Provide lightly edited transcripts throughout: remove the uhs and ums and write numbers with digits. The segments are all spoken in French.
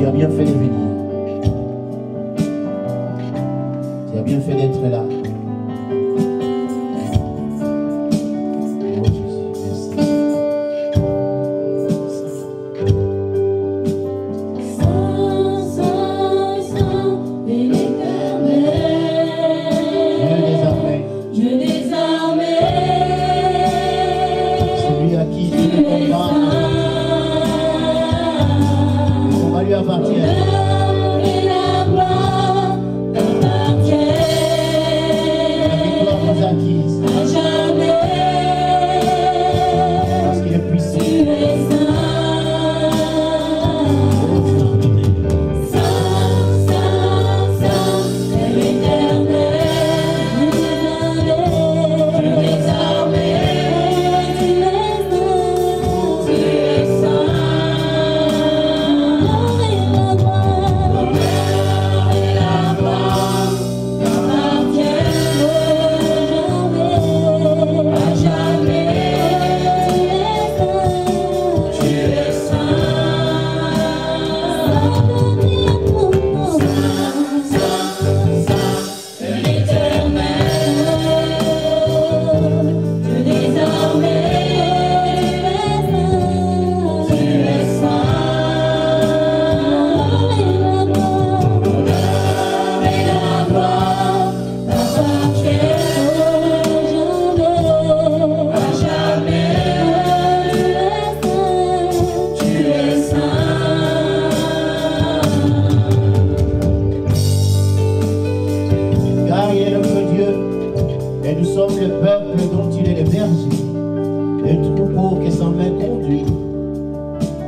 Tu as bien fait de venir. Tu as bien fait d'être là. Oh Jésus, merci. Dieu des armées, celui à qui tout le combat lui appartient. La victoire nous acquise à jamais, parce qu'il est puissant. Tu es saint, saint, saint, est l'Éternel. Tu es armé, tu es saint, tu es saint.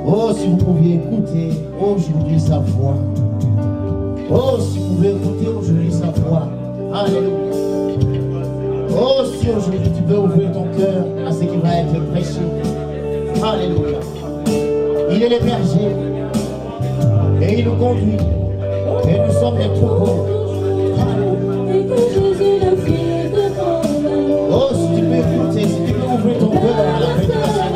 Oh, si vous pouviez écouter aujourd'hui sa voix. Oh, si vous pouvez écouter aujourd'hui sa voix. Alléluia. Oh, si aujourd'hui tu peux ouvrir ton cœur à ce qui va être prêché. Alléluia. Il est le berger. Et il nous conduit. Et nous sommes les troupeaux. Oh, si tu peux écouter, si tu peux ouvrir ton cœur à la prédication.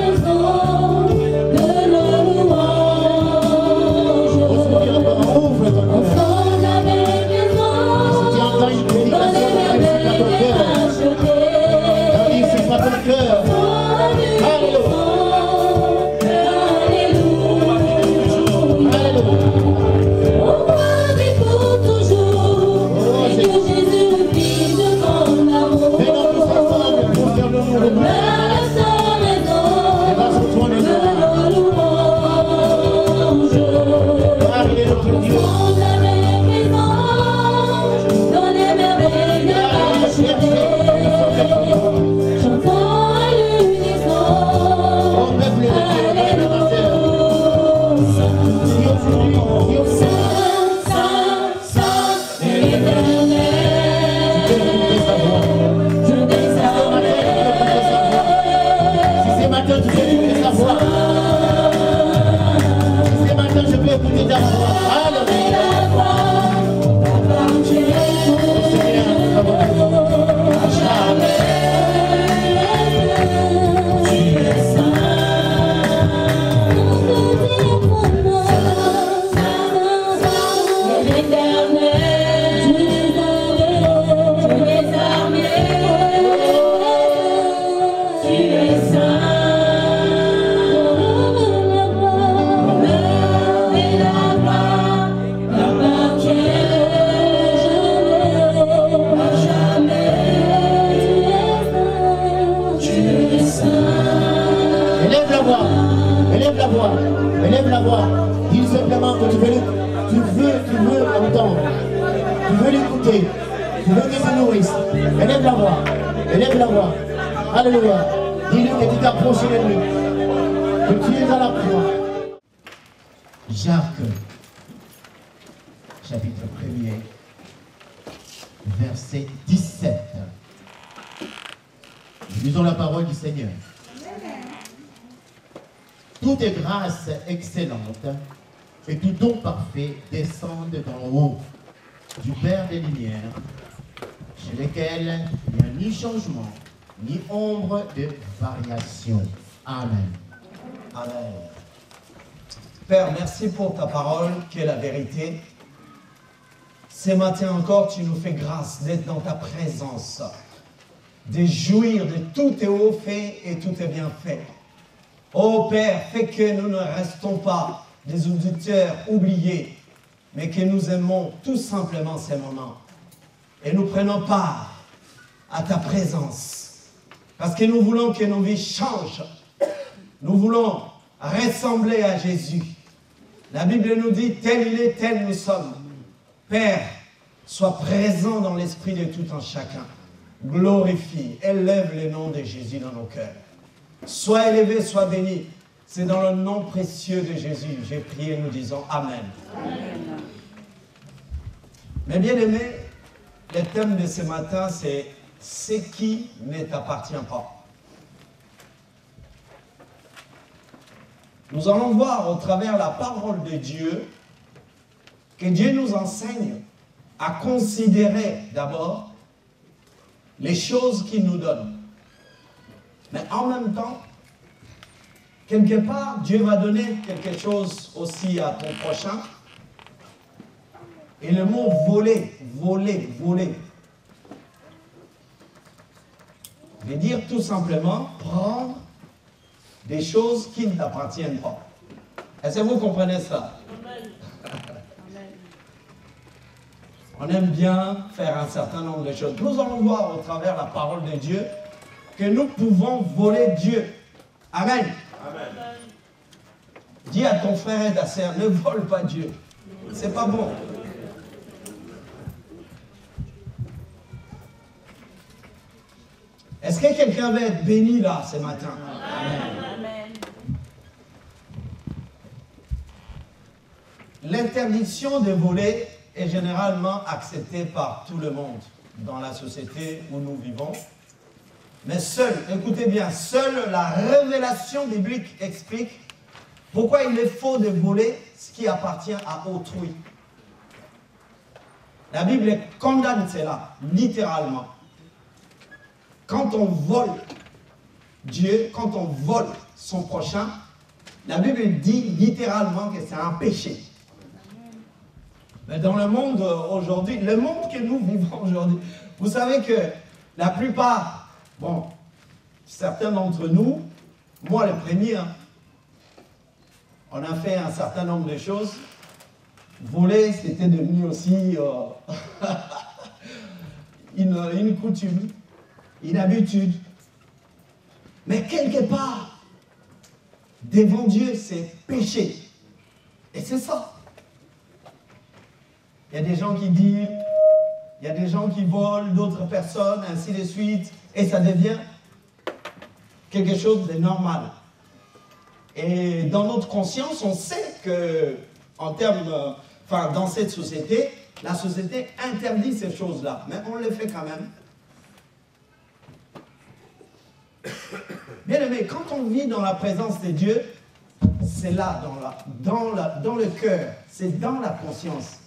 Élève la voix. Dis simplement que tu veux l'entendre. Tu veux l'écouter. Tu veux qu'il se nourrisse. Élève la voix. Élève la voix. Alléluia. Dis-lui que tu t'es approché de lui. Que tu es à la croix. Jacques, chapitre 1er, verset 17. Lisons la parole du Seigneur. Toute grâce excellente et tout don parfait descendent d'en haut, du Père des Lumières, chez lequel il n'y a ni changement, ni ombre de variation. Amen. Amen. Père, merci pour ta parole qui est la vérité. Ce matin encore, tu nous fais grâce d'être dans ta présence, de jouir de tout est haut fait et tout est bien fait. Ô Père, fais que nous ne restons pas des auditeurs oubliés, mais que nous aimons tout simplement ces moments. Et nous prenons part à ta présence, parce que nous voulons que nos vies changent. Nous voulons ressembler à Jésus. La Bible nous dit, tel il est, tel nous sommes. Père, sois présent dans l'esprit de tout un chacun. Glorifie, élève le nom de Jésus dans nos cœurs. Sois élevé, sois béni. C'est dans le nom précieux de Jésus. J'ai prié, nous disons Amen. Amen. Mes bien-aimés, le thème de ce matin, c'est « Ce qui ne t'appartient pas ». Nous allons voir au travers la parole de Dieu que Dieu nous enseigne à considérer d'abord les choses qu'il nous donne. Mais en même temps, quelque part, Dieu va donner quelque chose aussi à ton prochain. Et le mot voler, voler, voler, veut dire tout simplement prendre des choses qui ne t'appartiennent pas. Est-ce que vous comprenez ça? On aime bien faire un certain nombre de choses. Nous allons voir au travers la parole de Dieu que nous pouvons voler Dieu. Amen. Amen. Dis à ton frère et ta sœur, ne vole pas Dieu. C'est pas bon. Est-ce que quelqu'un va être béni là ce matin? Amen. L'interdiction de voler est généralement acceptée par tout le monde dans la société où nous vivons. Mais seule, écoutez bien, seule la révélation biblique explique pourquoi il est faux de voler ce qui appartient à autrui. La Bible condamne cela, littéralement. Quand on vole Dieu, quand on vole son prochain, la Bible dit littéralement que c'est un péché. Mais dans le monde aujourd'hui, le monde que nous vivons aujourd'hui, vous savez que la plupart, bon, certains d'entre nous, moi le premier, on a fait un certain nombre de choses. Voler, c'était devenu aussi une coutume, une habitude. Mais quelque part, devant Dieu, c'est péché. Et c'est ça. Il y a des gens qui disent, il y a des gens qui volent d'autres personnes, ainsi de suite, et ça devient quelque chose de normal. Et dans notre conscience, on sait que, en termes, dans cette société, la société interdit ces choses-là, mais on le fait quand même. Bien aimé, quand on vit dans la présence de Dieu, c'est là, dans le cœur, c'est dans la conscience.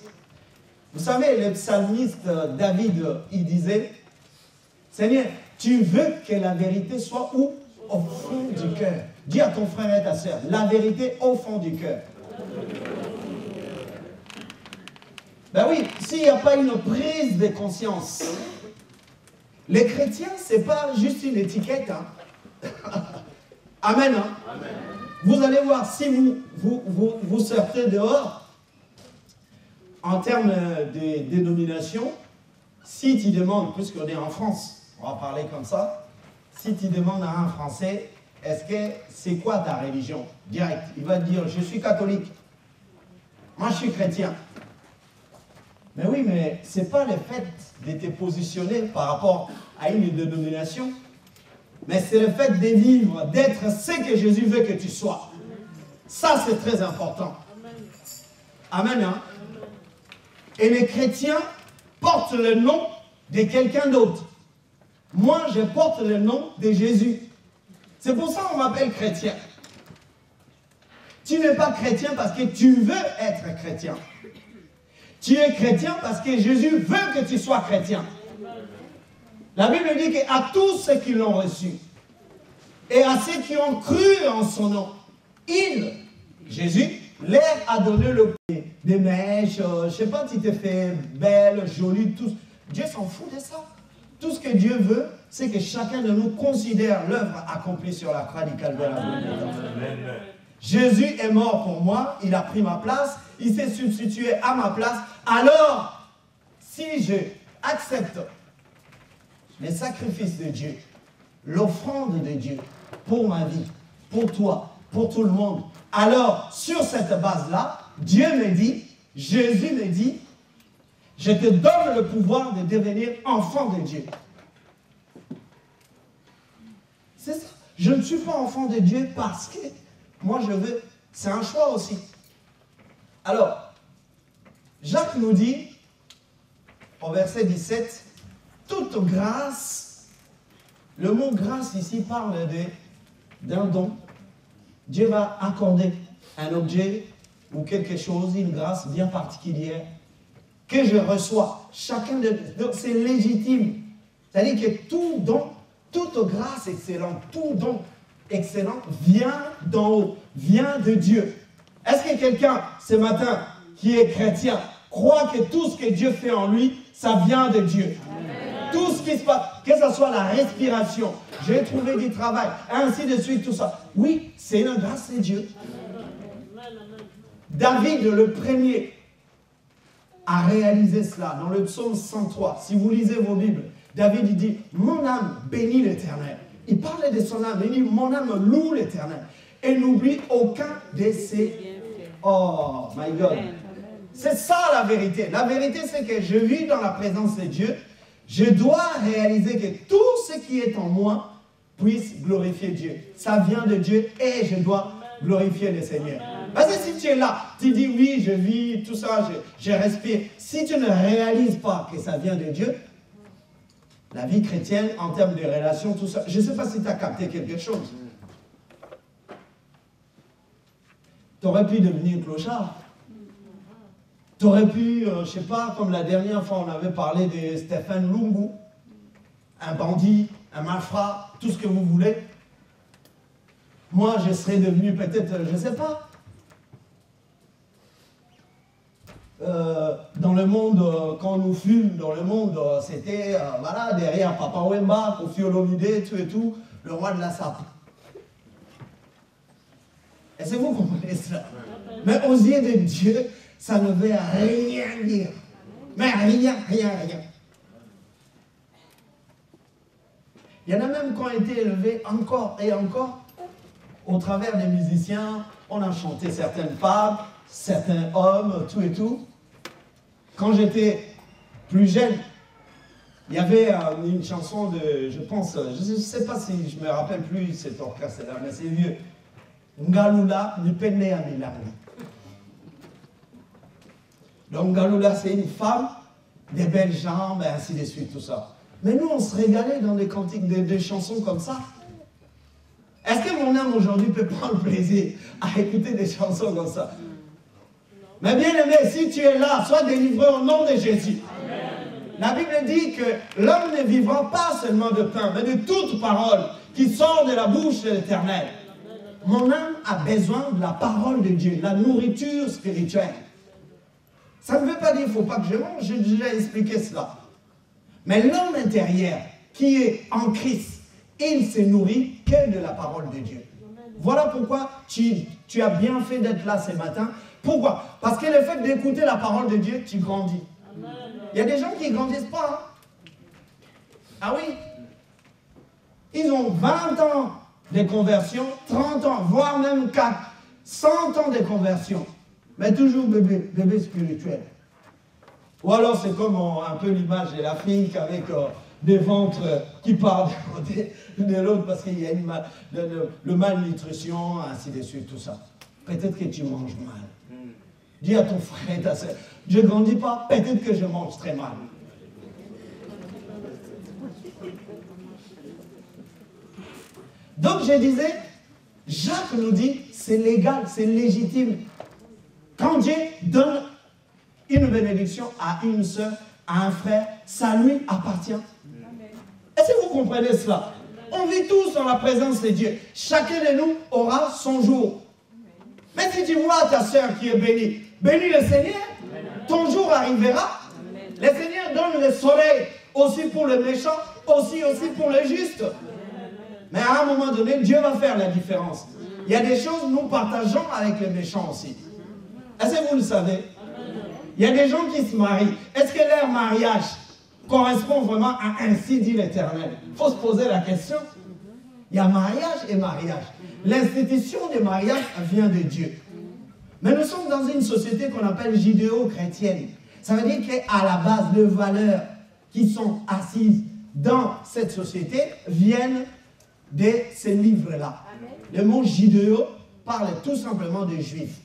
Vous savez, le psalmiste David, il disait, « Seigneur, tu veux que la vérité soit où? Au fond du cœur. » Dis à ton frère et ta sœur, la vérité au fond du cœur. Ben oui, s'il n'y a pas une prise de conscience, les chrétiens, ce n'est pas juste une étiquette. Hein. Amen, hein? Amen. Vous allez voir, si vous sortez dehors, en termes de dénomination, si tu demandes, puisqu'on est en France, on va parler comme ça, si tu demandes à un Français, est-ce que c'est quoi ta religion? Direct, il va te dire, je suis catholique. Moi, je suis chrétien. Mais oui, mais ce n'est pas le fait de te positionner par rapport à une dénomination, mais c'est le fait de vivre, d'être ce que Jésus veut que tu sois. Ça, c'est très important. Amen. Hein? Et les chrétiens portent le nom de quelqu'un d'autre. Moi, je porte le nom de Jésus. C'est pour ça qu'on m'appelle chrétien. Tu n'es pas chrétien parce que tu veux être chrétien. Tu es chrétien parce que Jésus veut que tu sois chrétien. La Bible dit qu'à tous ceux qui l'ont reçu et à ceux qui ont cru en son nom, il, Jésus, l'air a donné des mèches, je ne sais pas si tu es fait belle, jolie, tout. Dieu s'en fout de ça. Tout ce que Dieu veut, c'est que chacun de nous considère l'œuvre accomplie sur la croix du calvaire. Jésus est mort pour moi, il a pris ma place, il s'est substitué à ma place. Alors, si je accepte les sacrifices de Dieu, l'offrande de Dieu pour ma vie, pour toi, pour tout le monde, alors sur cette base-là, Dieu me dit, Jésus me dit, je te donne le pouvoir de devenir enfant de Dieu. C'est ça. Je ne suis pas enfant de Dieu parce que moi je veux. C'est un choix aussi. Alors, Jacques nous dit, au verset 17, toute grâce, le mot grâce ici parle d'un don. Dieu va accorder un objet ou quelque chose, une grâce bien particulière que je reçois. Chacun de nous, c'est légitime. C'est-à-dire que tout don, toute grâce excellente, tout don excellent vient d'en haut, vient de Dieu. Est-ce que quelqu'un, ce matin, qui est chrétien, croit que tout ce que Dieu fait en lui, ça vient de Dieu? Amen. Tout ce qui se passe, que ce soit la respiration, j'ai trouvé du travail, ainsi de suite, tout ça. Oui, c'est une grâce de Dieu. David, le premier, a réalisé cela dans le psaume 103. Si vous lisez vos Bibles, David il dit, mon âme bénit l'Éternel. Il parlait de son âme, il dit, mon âme loue l'Éternel. Et n'oublie aucun de ses... Oh, my God. C'est ça la vérité. La vérité, c'est que je vis dans la présence de Dieu. Je dois réaliser que tout ce qui est en moi puisse glorifier Dieu. Ça vient de Dieu et je dois glorifier le Seigneur. Parce que si tu es là, tu dis oui, je vis, tout ça, je respire. Si tu ne réalises pas que ça vient de Dieu, la vie chrétienne, en termes de relations, tout ça, je ne sais pas si tu as capté quelque chose. Tu aurais pu devenir clochard. Tu aurais pu, je ne sais pas, comme la dernière fois, on avait parlé de Stéphane Lungu, un bandit, un malfrat, tout ce que vous voulez. Moi, je serais devenu peut-être, je ne sais pas, dans le monde, quand nous fûmes dans le monde, c'était, voilà, derrière Papa Wemba, Kofi Olomide, tout et tout, le roi de la sape. Est-ce que vous comprenez cela? Mais aux yeux de Dieu, ça ne veut rien dire. Mais rien. Il y en a même qui ont été élevés encore et encore, au travers des musiciens, on a chanté certaines femmes, certains hommes, tout et tout. Quand j'étais plus jeune, il y avait une chanson de, je pense, je ne sais pas si je me rappelle plus cet orchestre-là, mais c'est vieux. Ngalula Nipene Amilani. Donc Ngalula, c'est une femme, des belles jambes, et ainsi de suite, tout ça. Mais nous, on se régalait dans des cantiques, des chansons comme ça. Est-ce que mon âme aujourd'hui peut prendre plaisir à écouter des chansons comme ça? Mais bien aimé, si tu es là, sois délivré au nom de Jésus. Amen. La Bible dit que l'homme ne vivra pas seulement de pain, mais de toute parole qui sort de la bouche de l'Éternel. Mon âme a besoin de la parole de Dieu, de la nourriture spirituelle. Ça ne veut pas dire qu'il ne faut pas que je mange, j'ai déjà expliqué cela. Mais l'homme intérieur qui est en Christ, il se nourrit que de la parole de Dieu. Voilà pourquoi tu as bien fait d'être là ce matin. Pourquoi? Parce que le fait d'écouter la parole de Dieu, tu grandis. Il y a des gens qui ne grandissent pas. Hein? Ah oui? Ils ont 20 ans de conversion, 30 ans, voire même 4, 100 ans de conversion. Mais toujours bébé spirituel. Ou alors c'est comme un peu l'image de l'Afrique avec des ventres qui partent de l'autre parce qu'il y a le malnutrition, ainsi de suite, tout ça. Peut-être que tu manges mal. Dis à ton frère, ta soeur, je ne grandis pas, peut-être que je mange très mal. Donc je disais, Jacques nous dit, c'est légal, c'est légitime. Quand Dieu donne une bénédiction à une soeur, à un frère, ça lui appartient. Est-ce que vous comprenez cela? On vit tous dans la présence de Dieu. Chacun de nous aura son jour. Mais si tu vois ta soeur qui est bénie, bénis le Seigneur, ton jour arrivera. Le Seigneur donne le soleil aussi pour le méchant, aussi pour le juste. Mais à un moment donné, Dieu va faire la différence. Il y a des choses que nous partageons avec les méchants aussi. Est-ce que vous le savez? Il y a des gens qui se marient. Est-ce que leur mariage correspond vraiment à ainsi dit l'Éternel? Il faut se poser la question. Il y a mariage et mariage. L'institution des mariages vient de Dieu. Mais nous sommes dans une société qu'on appelle judéo-chrétienne. Ça veut dire qu'à la base, les valeurs qui sont assises dans cette société viennent de ces livres-là. Le mot judéo parle tout simplement des juifs.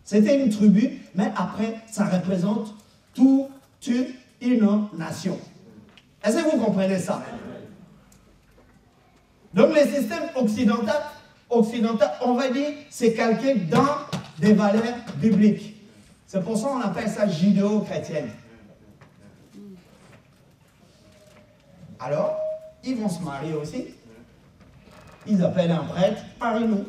C'était une tribu, mais après, ça représente toute une nation. Est-ce que vous comprenez ça? Donc, le système occidental, on va dire, c'est calqué dans des valeurs bibliques. C'est pour ça qu'on appelle ça judéo-chrétienne. Alors, ils vont se marier aussi. Ils appellent un prêtre, marie-nous.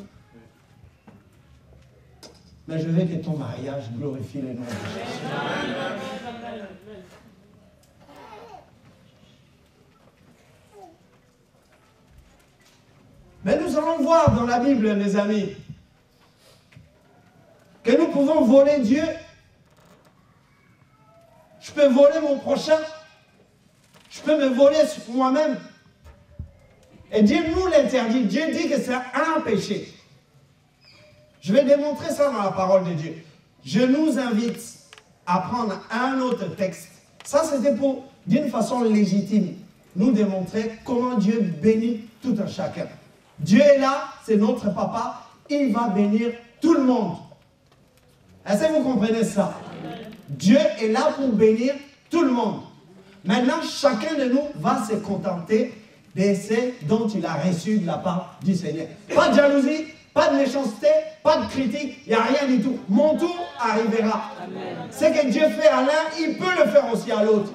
Mais je veux que ton mariage glorifie le nom de Jésus. Mais nous allons voir dans la Bible, mes amis, que nous pouvons voler Dieu. Je peux voler mon prochain. Je peux me voler moi-même. Et Dieu nous l'interdit. Dieu dit que c'est un péché. Je vais démontrer ça dans la parole de Dieu. Je nous invite à prendre un autre texte. Ça, c'était pour, d'une façon légitime, nous démontrer comment Dieu bénit tout un chacun. Dieu est là, c'est notre papa. Il va bénir tout le monde. Est-ce que vous comprenez ça? Dieu est là pour bénir tout le monde. Maintenant, chacun de nous va se contenter de ce dont il a reçu de la part du Seigneur. Pas de jalousie, pas de méchanceté, pas de critique, il n'y a rien du tout. Mon tour arrivera. Ce que Dieu fait à l'un, il peut le faire aussi à l'autre.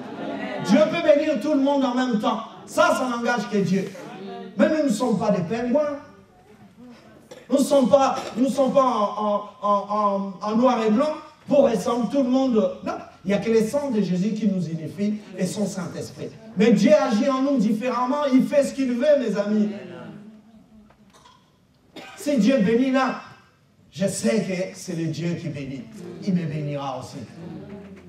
Dieu peut bénir tout le monde en même temps. Ça n'engage que Dieu. Mais nous ne sommes pas des pingouins. Nous ne sommes pas en noir et blanc pour ressembler tout le monde. Non, il n'y a que le sang de Jésus qui nous unifie et son Saint-Esprit. Mais Dieu agit en nous différemment. Il fait ce qu'il veut, mes amis. Si Dieu bénit là, je sais que c'est le Dieu qui bénit. Il me bénira aussi.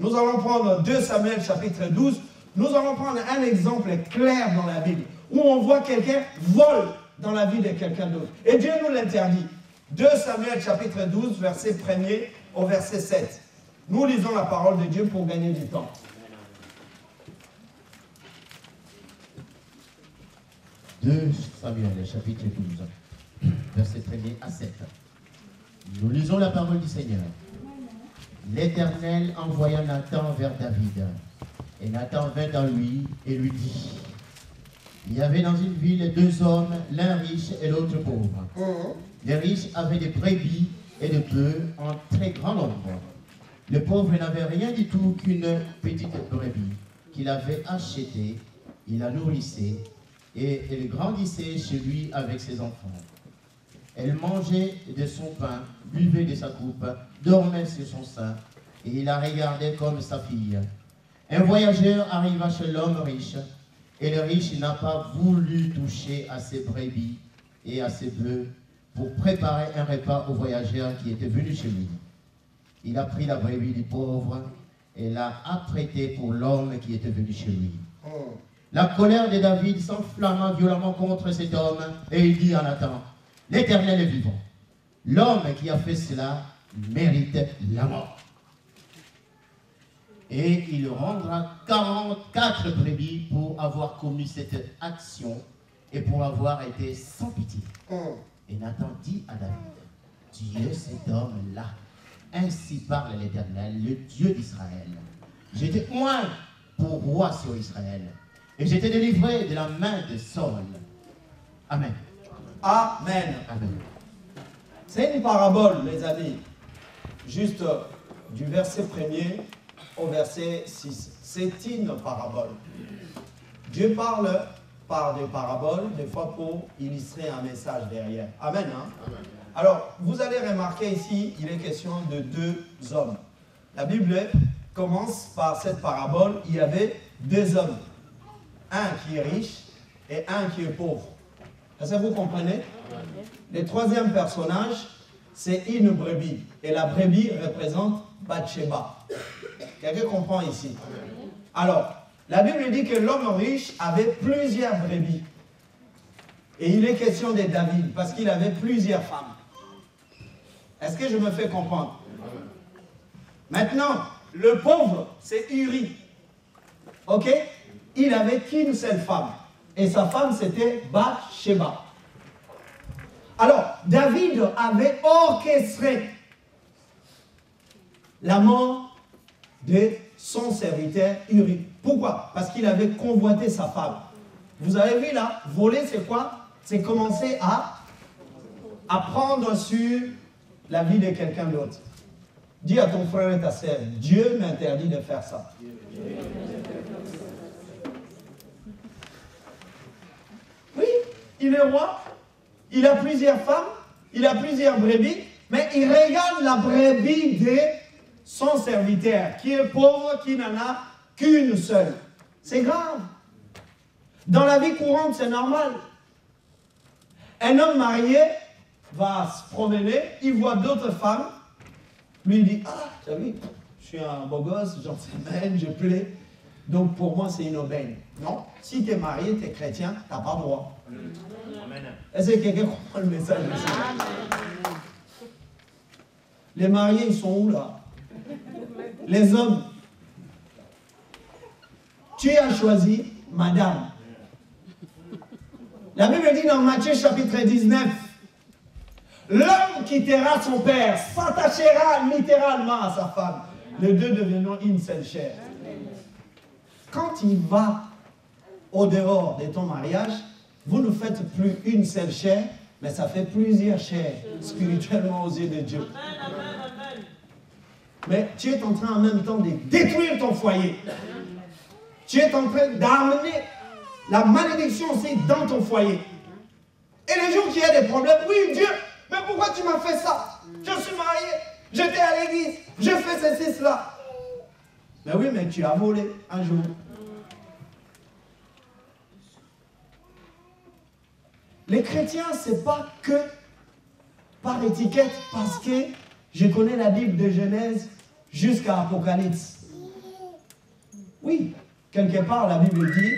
Nous allons prendre 2 Samuel chapitre 12. Nous allons prendre un exemple clair dans la Bible où on voit quelqu'un vole dans la vie de quelqu'un d'autre. Et Dieu nous l'interdit. 2 Samuel chapitre 12, verset 1er au verset 7. Nous lisons la parole de Dieu pour gagner du temps. Deux Samuel chapitre 12, verset 1er à 7. Nous lisons la parole du Seigneur. L'Éternel envoya Nathan vers David. Et Nathan vint dans lui et lui dit: il y avait dans une ville 2 hommes, l'un riche et l'autre pauvre. Les riches avaient des brebis et des bœufs en très grand nombre. Le pauvre n'avait rien du tout qu'une petite brebis qu'il avait achetée. Il la nourrissait et elle grandissait chez lui avec ses enfants. Elle mangeait de son pain, buvait de sa coupe, dormait sur son sein et il la regardait comme sa fille. Un voyageur arriva chez l'homme riche. Et le riche n'a pas voulu toucher à ses brebis et à ses bœufs pour préparer un repas au voyageur qui était venu chez lui. Il a pris la brebis du pauvre et l'a apprêtée pour l'homme qui était venu chez lui. La colère de David s'enflamma violemment contre cet homme et il dit à Nathan: l'Éternel est vivant. L'homme qui a fait cela mérite la mort. Et il rendra 44 brebis pour avoir commis cette action et pour avoir été sans pitié. Et Nathan dit à David: Dieu, cet homme-là, ainsi parle l'Éternel, le Dieu d'Israël. J'étais oint pour roi sur Israël, et j'étais délivré de la main de Saul. Amen. Amen. Amen. C'est une parabole, mes amis, juste du verset 1er au verset 6. C'est une parabole. Dieu parle par des paraboles, des fois pour illustrer un message derrière. Amen. Hein? Amen. Alors, vous allez remarquer ici, il est question de deux hommes. La Bible commence par cette parabole, il y avait deux hommes. Un qui est riche et un qui est pauvre. Est-ce que vous comprenez? Le troisième personnage, c'est une brebis. Et la brebis représente Bathsheba. Quelqu'un comprend ici? Alors, la Bible dit que l'homme riche avait plusieurs brebis. Et il est question de David, parce qu'il avait plusieurs femmes. Est-ce que je me fais comprendre? Maintenant, le pauvre, c'est Uri. Ok? Il n'avait qu'une seule femme. Et sa femme, c'était Bathsheba. Alors, David avait orchestré la mort de son serviteur Uri. Pourquoi? Parce qu'il avait convoité sa femme. Vous avez vu là, voler c'est quoi? C'est commencer à prendre sur la vie de quelqu'un d'autre. Dis à ton frère et ta sœur, Dieu m'interdit de faire ça. Oui, il est roi, il a plusieurs femmes, il a plusieurs brebis, mais il regarde la brebis de son serviteur, qui est pauvre, qui n'en a qu'une seule. C'est grave. Dans la vie courante, c'est normal. Un homme marié va se promener, il voit d'autres femmes, lui il dit, ah, tu as vu, je suis un beau gosse, gentleman, je plais, donc pour moi c'est une aubaine. Non, si tu es marié, tu es chrétien, tu n'as pas le droit. Est-ce que quelqu'un comprend le message ici? Les mariés, ils sont où là? Les hommes. Tu as choisi madame. La Bible dit dans Matthieu chapitre 19, l'homme quittera son père, s'attachera littéralement à sa femme. Les deux deviendront une seule chair. Quand il va au dehors de ton mariage, vous ne faites plus une seule chair, mais ça fait plusieurs chairs spirituellement aux yeux de Dieu. Mais tu es en train en même temps de détruire ton foyer. Tu es en train d'amener la malédiction aussi dans ton foyer. Et les jours qu'il y a des problèmes, oui Dieu, mais pourquoi tu m'as fait ça? Je suis marié, j'étais à l'église, je fais ceci, cela. Mais oui, mais tu as volé un jour. Les chrétiens, ce n'est pas que par étiquette, parce que je connais la Bible de Genèse jusqu'à Apocalypse. Oui, quelque part, la Bible dit,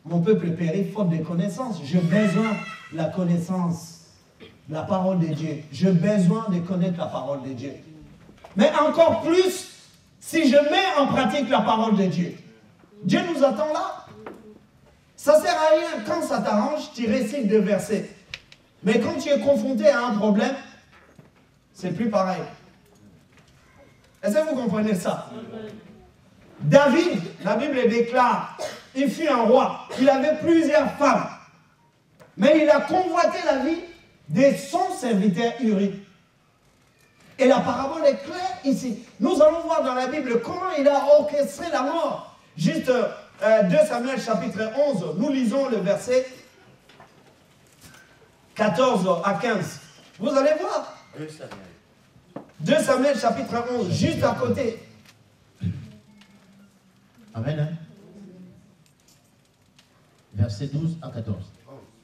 mon peuple périt faute de connaissance. J'ai besoin de la connaissance, de la parole de Dieu. J'ai besoin de connaître la parole de Dieu. Mais encore plus, si je mets en pratique la parole de Dieu. Dieu nous attend là. Ça ne sert à rien. Quand ça t'arrange, tu récites des versets. Mais quand tu es confronté à un problème, c'est plus pareil. Est-ce que vous comprenez ça? David, la Bible déclare, il fut un roi. Il avait plusieurs femmes. Mais il a convoité la vie de son serviteur Uri. Et la parabole est claire ici. Nous allons voir dans la Bible comment il a orchestré la mort. Juste 2 Samuel chapitre 11, nous lisons le verset 14 à 15. Vous allez voir. 2 Samuel chapitre 11, juste à côté. Amen. Verset 12 à 14.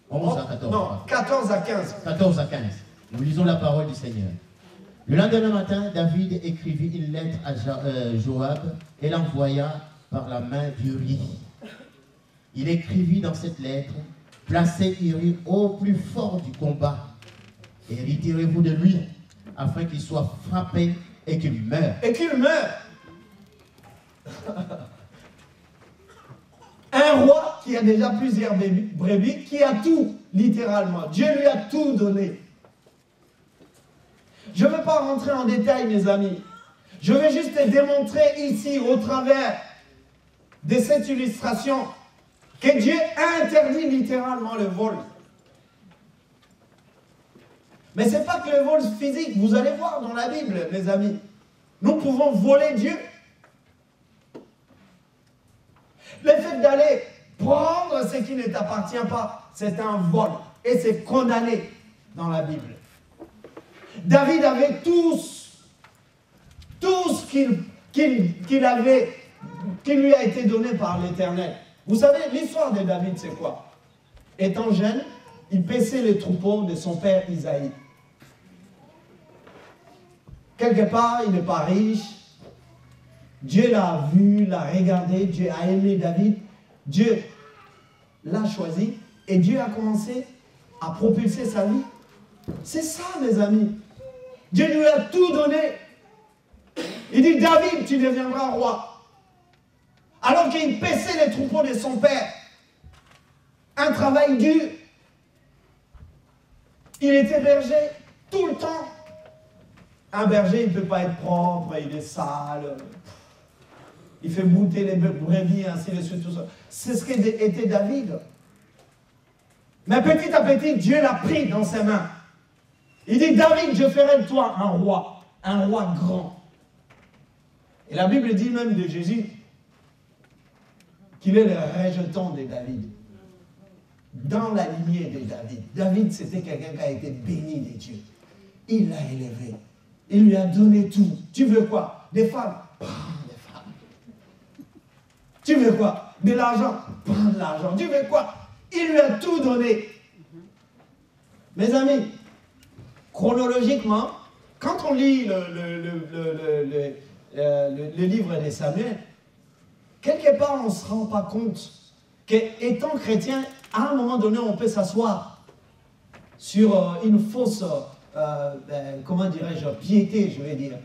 11 à 14. Non, 14 à 15. 14 à 15. Nous lisons la parole du Seigneur. Le lendemain matin, David écrivit une lettre à Joab et l'envoya par la main d'Uri. Il écrivit dans cette lettre, placez Uri au plus fort du combat et retirez-vous de lui afin qu'il soit frappé et qu'il meure. Et qu'il meure. Un roi qui a déjà plusieurs brebis, qui a tout, littéralement. Dieu lui a tout donné. Je ne veux pas rentrer en détail, mes amis. Je vais juste te démontrer ici, au travers de cette illustration, que Dieu interdit littéralement le vol. Mais ce n'est pas que le vol physique. Vous allez voir dans la Bible, mes amis. Nous pouvons voler Dieu. Le fait d'aller prendre ce qui ne t'appartient pas, c'est un vol. Et c'est condamné dans la Bible. David avait tout ce qu'il avait, qui lui a été donné par l'Éternel. Vous savez, l'histoire de David, c'est quoi? Étant jeune, il paissait les troupeaux de son père Isaïe. Quelque part, il n'est pas riche. Dieu l'a vu, l'a regardé, Dieu a aimé David. Dieu l'a choisi et Dieu a commencé à propulser sa vie. C'est ça, mes amis. Dieu lui a tout donné. Il dit, David, tu deviendras roi. Alors qu'il paissait les troupeaux de son père. Un travail dur. Il était berger tout le temps. Un berger, il ne peut pas être propre, il est sale. Il fait bouter les brebis, ainsi de suite, tout ça. C'est ce qu'était David. Mais petit à petit, Dieu l'a pris dans ses mains. Il dit, David, je ferai de toi un roi grand. Et la Bible dit même de Jésus qu'il est le rejeton de David. Dans la lignée de David. David, c'était quelqu'un qui a été béni de Dieu. Il l'a élevé. Il lui a donné tout. Tu veux quoi? Des femmes? Prends des femmes. Tu veux quoi? De l'argent? Prends de l'argent. Tu veux quoi? Il lui a tout donné. Mes amis, chronologiquement, quand on lit le livre de Samuel, quelque part, on ne se rend pas compte qu'étant chrétien, à un moment donné, on peut s'asseoir sur une fausse, comment dirais-je, piété, je vais dire.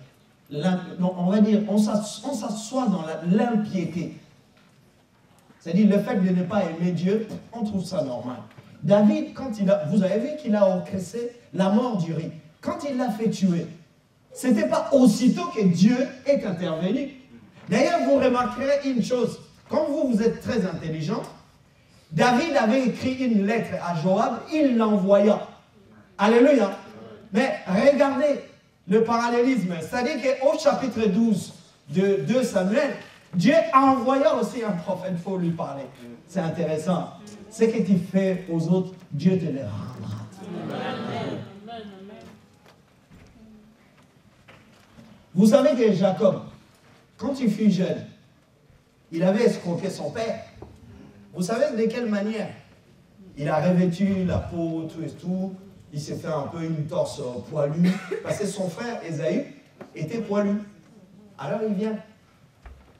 Non, on va dire, on s'assoit dans l'impiété. C'est-à-dire le fait de ne pas aimer Dieu, on trouve ça normal. David, vous avez vu qu'il a orchestré la mort d'Uri. Quand il l'a fait tuer, ce n'était pas aussitôt que Dieu est intervenu. D'ailleurs, vous remarquerez une chose. Quand vous êtes très intelligent, David avait écrit une lettre à Joab, il l'envoya. Alléluia. Mais regardez le parallélisme. C'est-à-dire qu'au chapitre 12 de 2 Samuel, Dieu a envoyé aussi un prophète pour lui parler. C'est intéressant. Ce que tu fais aux autres, Dieu te le rendra. Amen. Vous savez que Jacob, quand il fut jeune, il avait escroqué son père. Vous savez de quelle manière? Il a revêtu la peau, tout et tout. Il s'est fait un peu une torse poilue. Parce que son frère, Ésaü, était poilu. Alors il vient.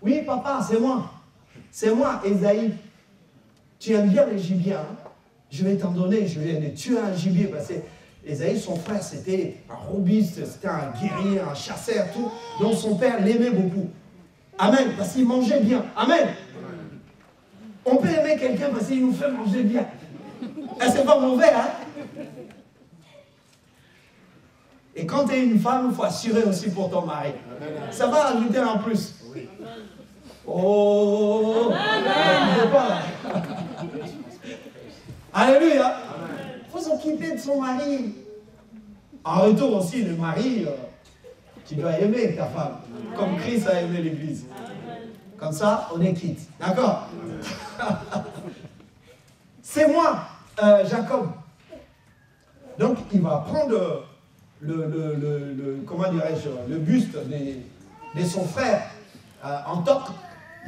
Oui, papa, c'est moi. C'est moi, Ésaü. Tu aimes bien les gibiers, hein? Je vais t'en donner. Je viens de tuer un gibier. Parce que Ésaü, son frère, c'était un robuste, c'était un guerrier, un chasseur, tout. Donc son père l'aimait beaucoup. Amen. Parce qu'il mangeait bien. Amen. On peut aimer quelqu'un parce qu'il nous fait manger bien. Et c'est pas mauvais, hein? Et quand tu es une femme, il faut assurer aussi pour ton mari. Ça va ajouter en plus. Oh! Alléluia! Il faut s'occuper de son mari. En retour aussi, le mari, tu dois aimer ta femme. Comme Christ a aimé l'Église. Comme ça, on est quitte. D'accord? C'est moi, Jacob. Donc, il va prendre comment dirais-je, le buste de son frère en toque.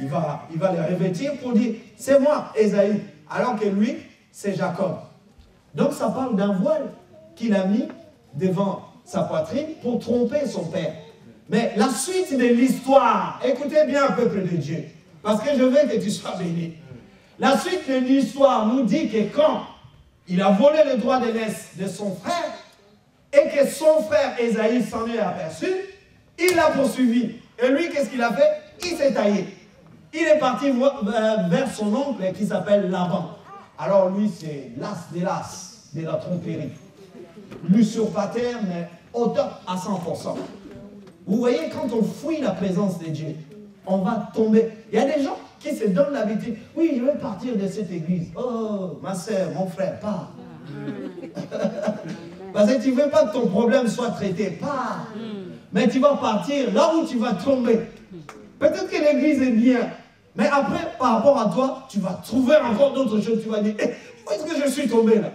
Il va le revêtir pour dire, c'est moi, Ésaü. Alors que lui, c'est Jacob. Donc, ça parle d'un voile qu'il a mis devant sa poitrine pour tromper son père. Mais la suite de l'histoire, écoutez bien, peuple de Dieu, parce que je veux que tu sois béni. La suite de l'histoire nous dit que quand il a volé le droit d'aînesse de son frère, et que son frère Ésaü s'en est aperçu, il l'a poursuivi. Et lui, qu'est-ce qu'il a fait? Il s'est taillé. Il est parti vers son oncle qui s'appelle Laban. Alors lui, c'est l'as de la tromperie. L'usurpateur, mais au top à 100%. Vous voyez, quand on fuit la présence de Dieu, on va tomber. Il y a des gens qui se donnent l'habitude. Oui, je vais partir de cette église. Oh, ma soeur, mon frère, pars. Parce que tu ne veux pas que ton problème soit traité. Pars. Mais tu vas partir là où tu vas tomber. Peut-être que l'église est bien. Mais après, par rapport à toi, tu vas trouver encore d'autres choses. Tu vas dire, où est-ce que je suis tombé là?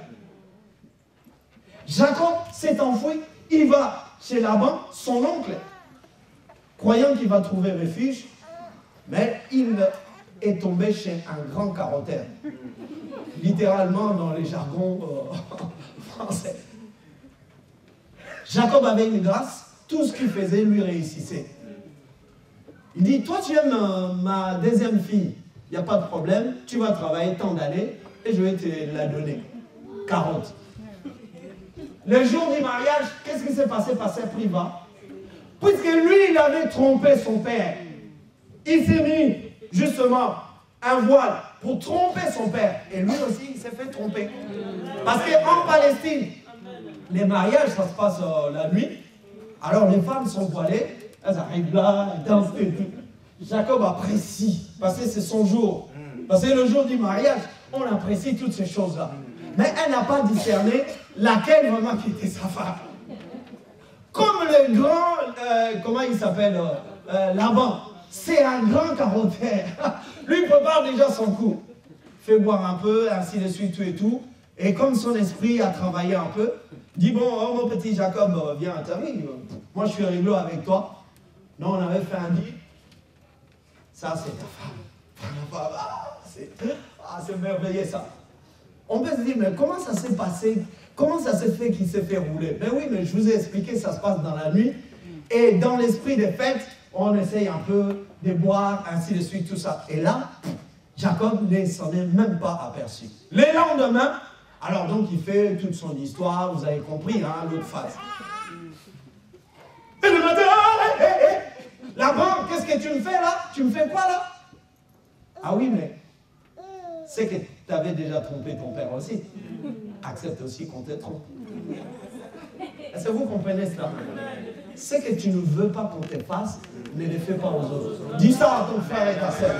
Jacob s'est enfoui. Il va chez Laban, son oncle, croyant qu'il va trouver refuge, mais il est tombé chez un grand carotère. Littéralement dans les jargons français. Jacob avait une grâce, tout ce qu'il faisait lui réussissait. Il dit, toi tu aimes ma deuxième fille, il n'y a pas de problème, tu vas travailler tant d'années et je vais te la donner. 40. Le jour du mariage, qu'est-ce qui s'est passé par cette priva? Puisque lui, il avait trompé son père. Il s'est mis justement un voile pour tromper son père. Et lui aussi, il s'est fait tromper. Parce qu'en Palestine, les mariages, ça se passe la nuit. Alors les femmes sont voilées, elles arrivent là, elles dansent et tout. Jacob apprécie, parce que c'est son jour. Parce que le jour du mariage, on apprécie toutes ces choses-là. Mais elle n'a pas discerné laquelle vraiment qui était sa femme. Comme le grand, comment il s'appelle, Laban, c'est un grand carotère. Lui prépare déjà son coup. Fait boire un peu, ainsi de suite, tout et tout. Et comme son esprit a travaillé un peu, dit, bon, oh, mon petit Jacob, viens, t'as vu, moi je suis rigolo avec toi. Non, on avait fait un deal. Ça, c'est ta femme. C'est merveilleux ça. On peut se dire, mais comment ça s'est passé? Comment ça s'est fait qu'il s'est fait rouler? Ben oui, mais je vous ai expliqué, ça se passe dans la nuit. Et dans l'esprit des fêtes, on essaye un peu de boire, ainsi de suite, tout ça. Et là, Jacob ne s'en est même pas aperçu. Le lendemain, alors donc il fait toute son histoire, vous avez compris, hein, l'autre phase. Et le matin, Laban, qu'est-ce que tu me fais là? Tu me fais quoi là? Ah oui, mais c'est que tu avais déjà trompé ton père aussi. Accepte aussi qu'on te trompe. Est-ce que vous comprenez cela? Ce que tu ne veux pas qu'on te fasse, ne le fais pas aux autres. Dis ça à ton frère et ta sœur.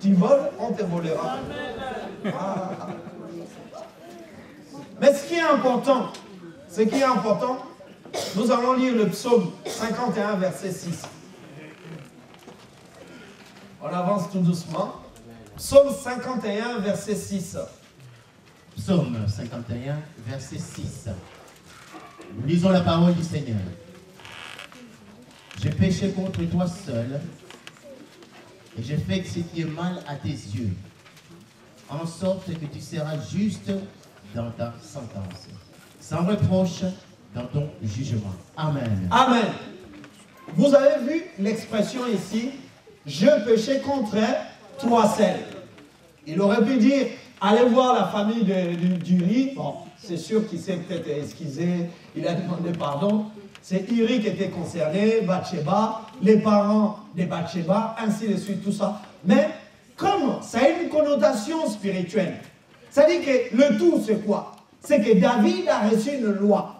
Tu voles, on te volera. Ah. Mais ce qui est important, nous allons lire le psaume 51, verset 6. On avance tout doucement. Psaume 51, verset 6. Psaume 51, verset 6. Nous lisons la parole du Seigneur. J'ai péché contre toi seul, et j'ai fait ce qui est mal à tes yeux, en sorte que tu seras juste dans ta sentence, sans reproche dans ton jugement. Amen. Amen. Vous avez vu l'expression ici, je péchais contre toi seul. Il aurait pu dire, allez voir la famille d'Uri. Bon, c'est sûr qu'il s'est peut-être excusé, il a demandé pardon. C'est Uri qui était concerné, Bathsheba, les parents de Bathsheba, ainsi de suite, tout ça. Mais comme ça a une connotation spirituelle, ça dit que le tout c'est quoi? C'est que David a reçu une loi.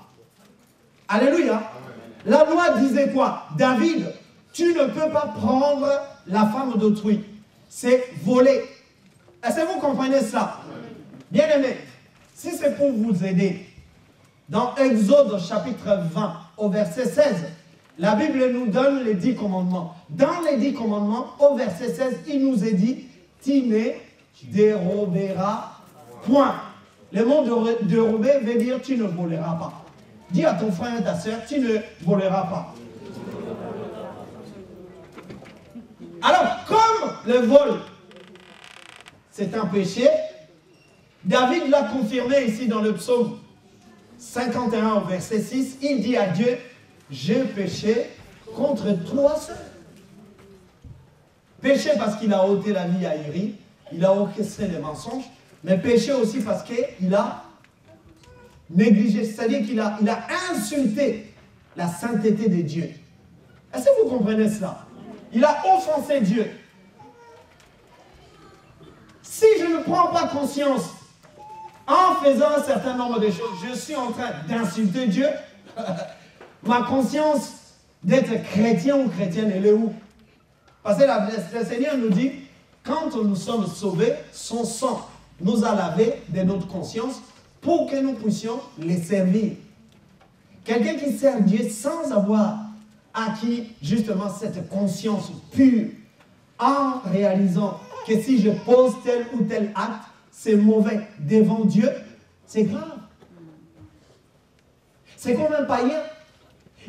Alléluia. La loi disait quoi? David, tu ne peux pas prendre la femme d'autrui. C'est voler. Est-ce que vous comprenez ça? Bien aimé, si c'est pour vous aider, dans Exode chapitre 20, au verset 16, la Bible nous donne les 10 commandements. Dans les 10 commandements, au verset 16, il nous est dit, tu ne déroberas point. Le mot dérober veut dire tu ne voleras pas. Dis à ton frère et ta soeur, tu ne voleras pas. Alors, comme le vol, c'est un péché, David l'a confirmé ici dans le psaume 51 au verset 6, il dit à Dieu, j'ai péché contre toi seul. Péché parce qu'il a ôté la vie à Uri, il a orchestré les mensonges, mais péché aussi parce qu'il a négligé, c'est-à-dire qu'il a insulté la sainteté de Dieu. Est-ce que vous comprenez cela? Il a offensé Dieu. Si je ne prends pas conscience en faisant un certain nombre de choses, je suis en train d'insulter Dieu. Ma conscience d'être chrétien ou chrétienne, elle est où? Parce que le Seigneur nous dit, quand nous sommes sauvés, son sang nous a lavé de notre conscience pour que nous puissions les servir. Quelqu'un qui sert Dieu sans avoir acquis justement cette conscience pure, en réalisant que si je pose tel ou tel acte, c'est mauvais devant Dieu, c'est grave. C'est comme un païen.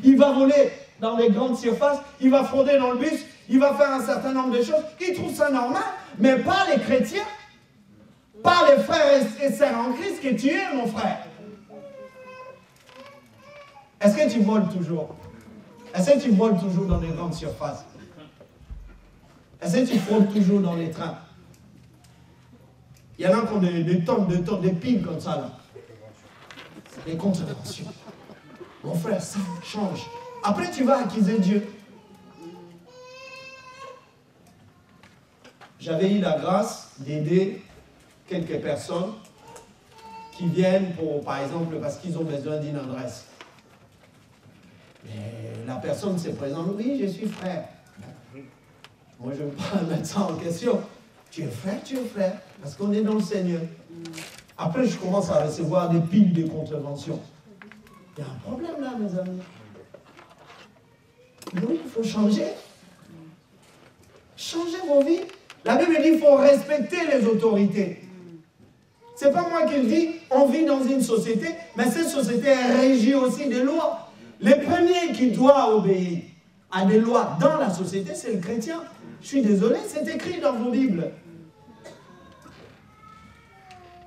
Il va voler dans les grandes surfaces, il va frauder dans le bus, il va faire un certain nombre de choses. Il trouve ça normal, mais pas les chrétiens, pas les frères et sœurs en Christ que tu es, mon frère. Est-ce que tu voles toujours? Est-ce que tu voles toujours dans les grandes surfaces? Est-ce que tu fraudes toujours dans les trains? Il y en a qui ont des tonnes, des piles comme ça, là. Des contraventions. Mon frère, ça change. Après, tu vas accuser Dieu. J'avais eu la grâce d'aider quelques personnes qui viennent pour, par exemple, parce qu'ils ont besoin d'une adresse. Et la personne se présente, oui, je suis frère. Moi, je ne veux pas mettre ça en question. Tu es frère, parce qu'on est dans le Seigneur. Après, je commence à recevoir des piles de contraventions. Il y a un problème là, mes amis. Oui, il faut changer. Changez vos vies. La Bible dit qu'il faut respecter les autorités. Ce n'est pas moi qui le dis, on vit dans une société, mais cette société est régie aussi des lois. Les premiers qui doivent obéir à des lois dans la société, c'est le chrétien. Je suis désolé, c'est écrit dans vos Bibles.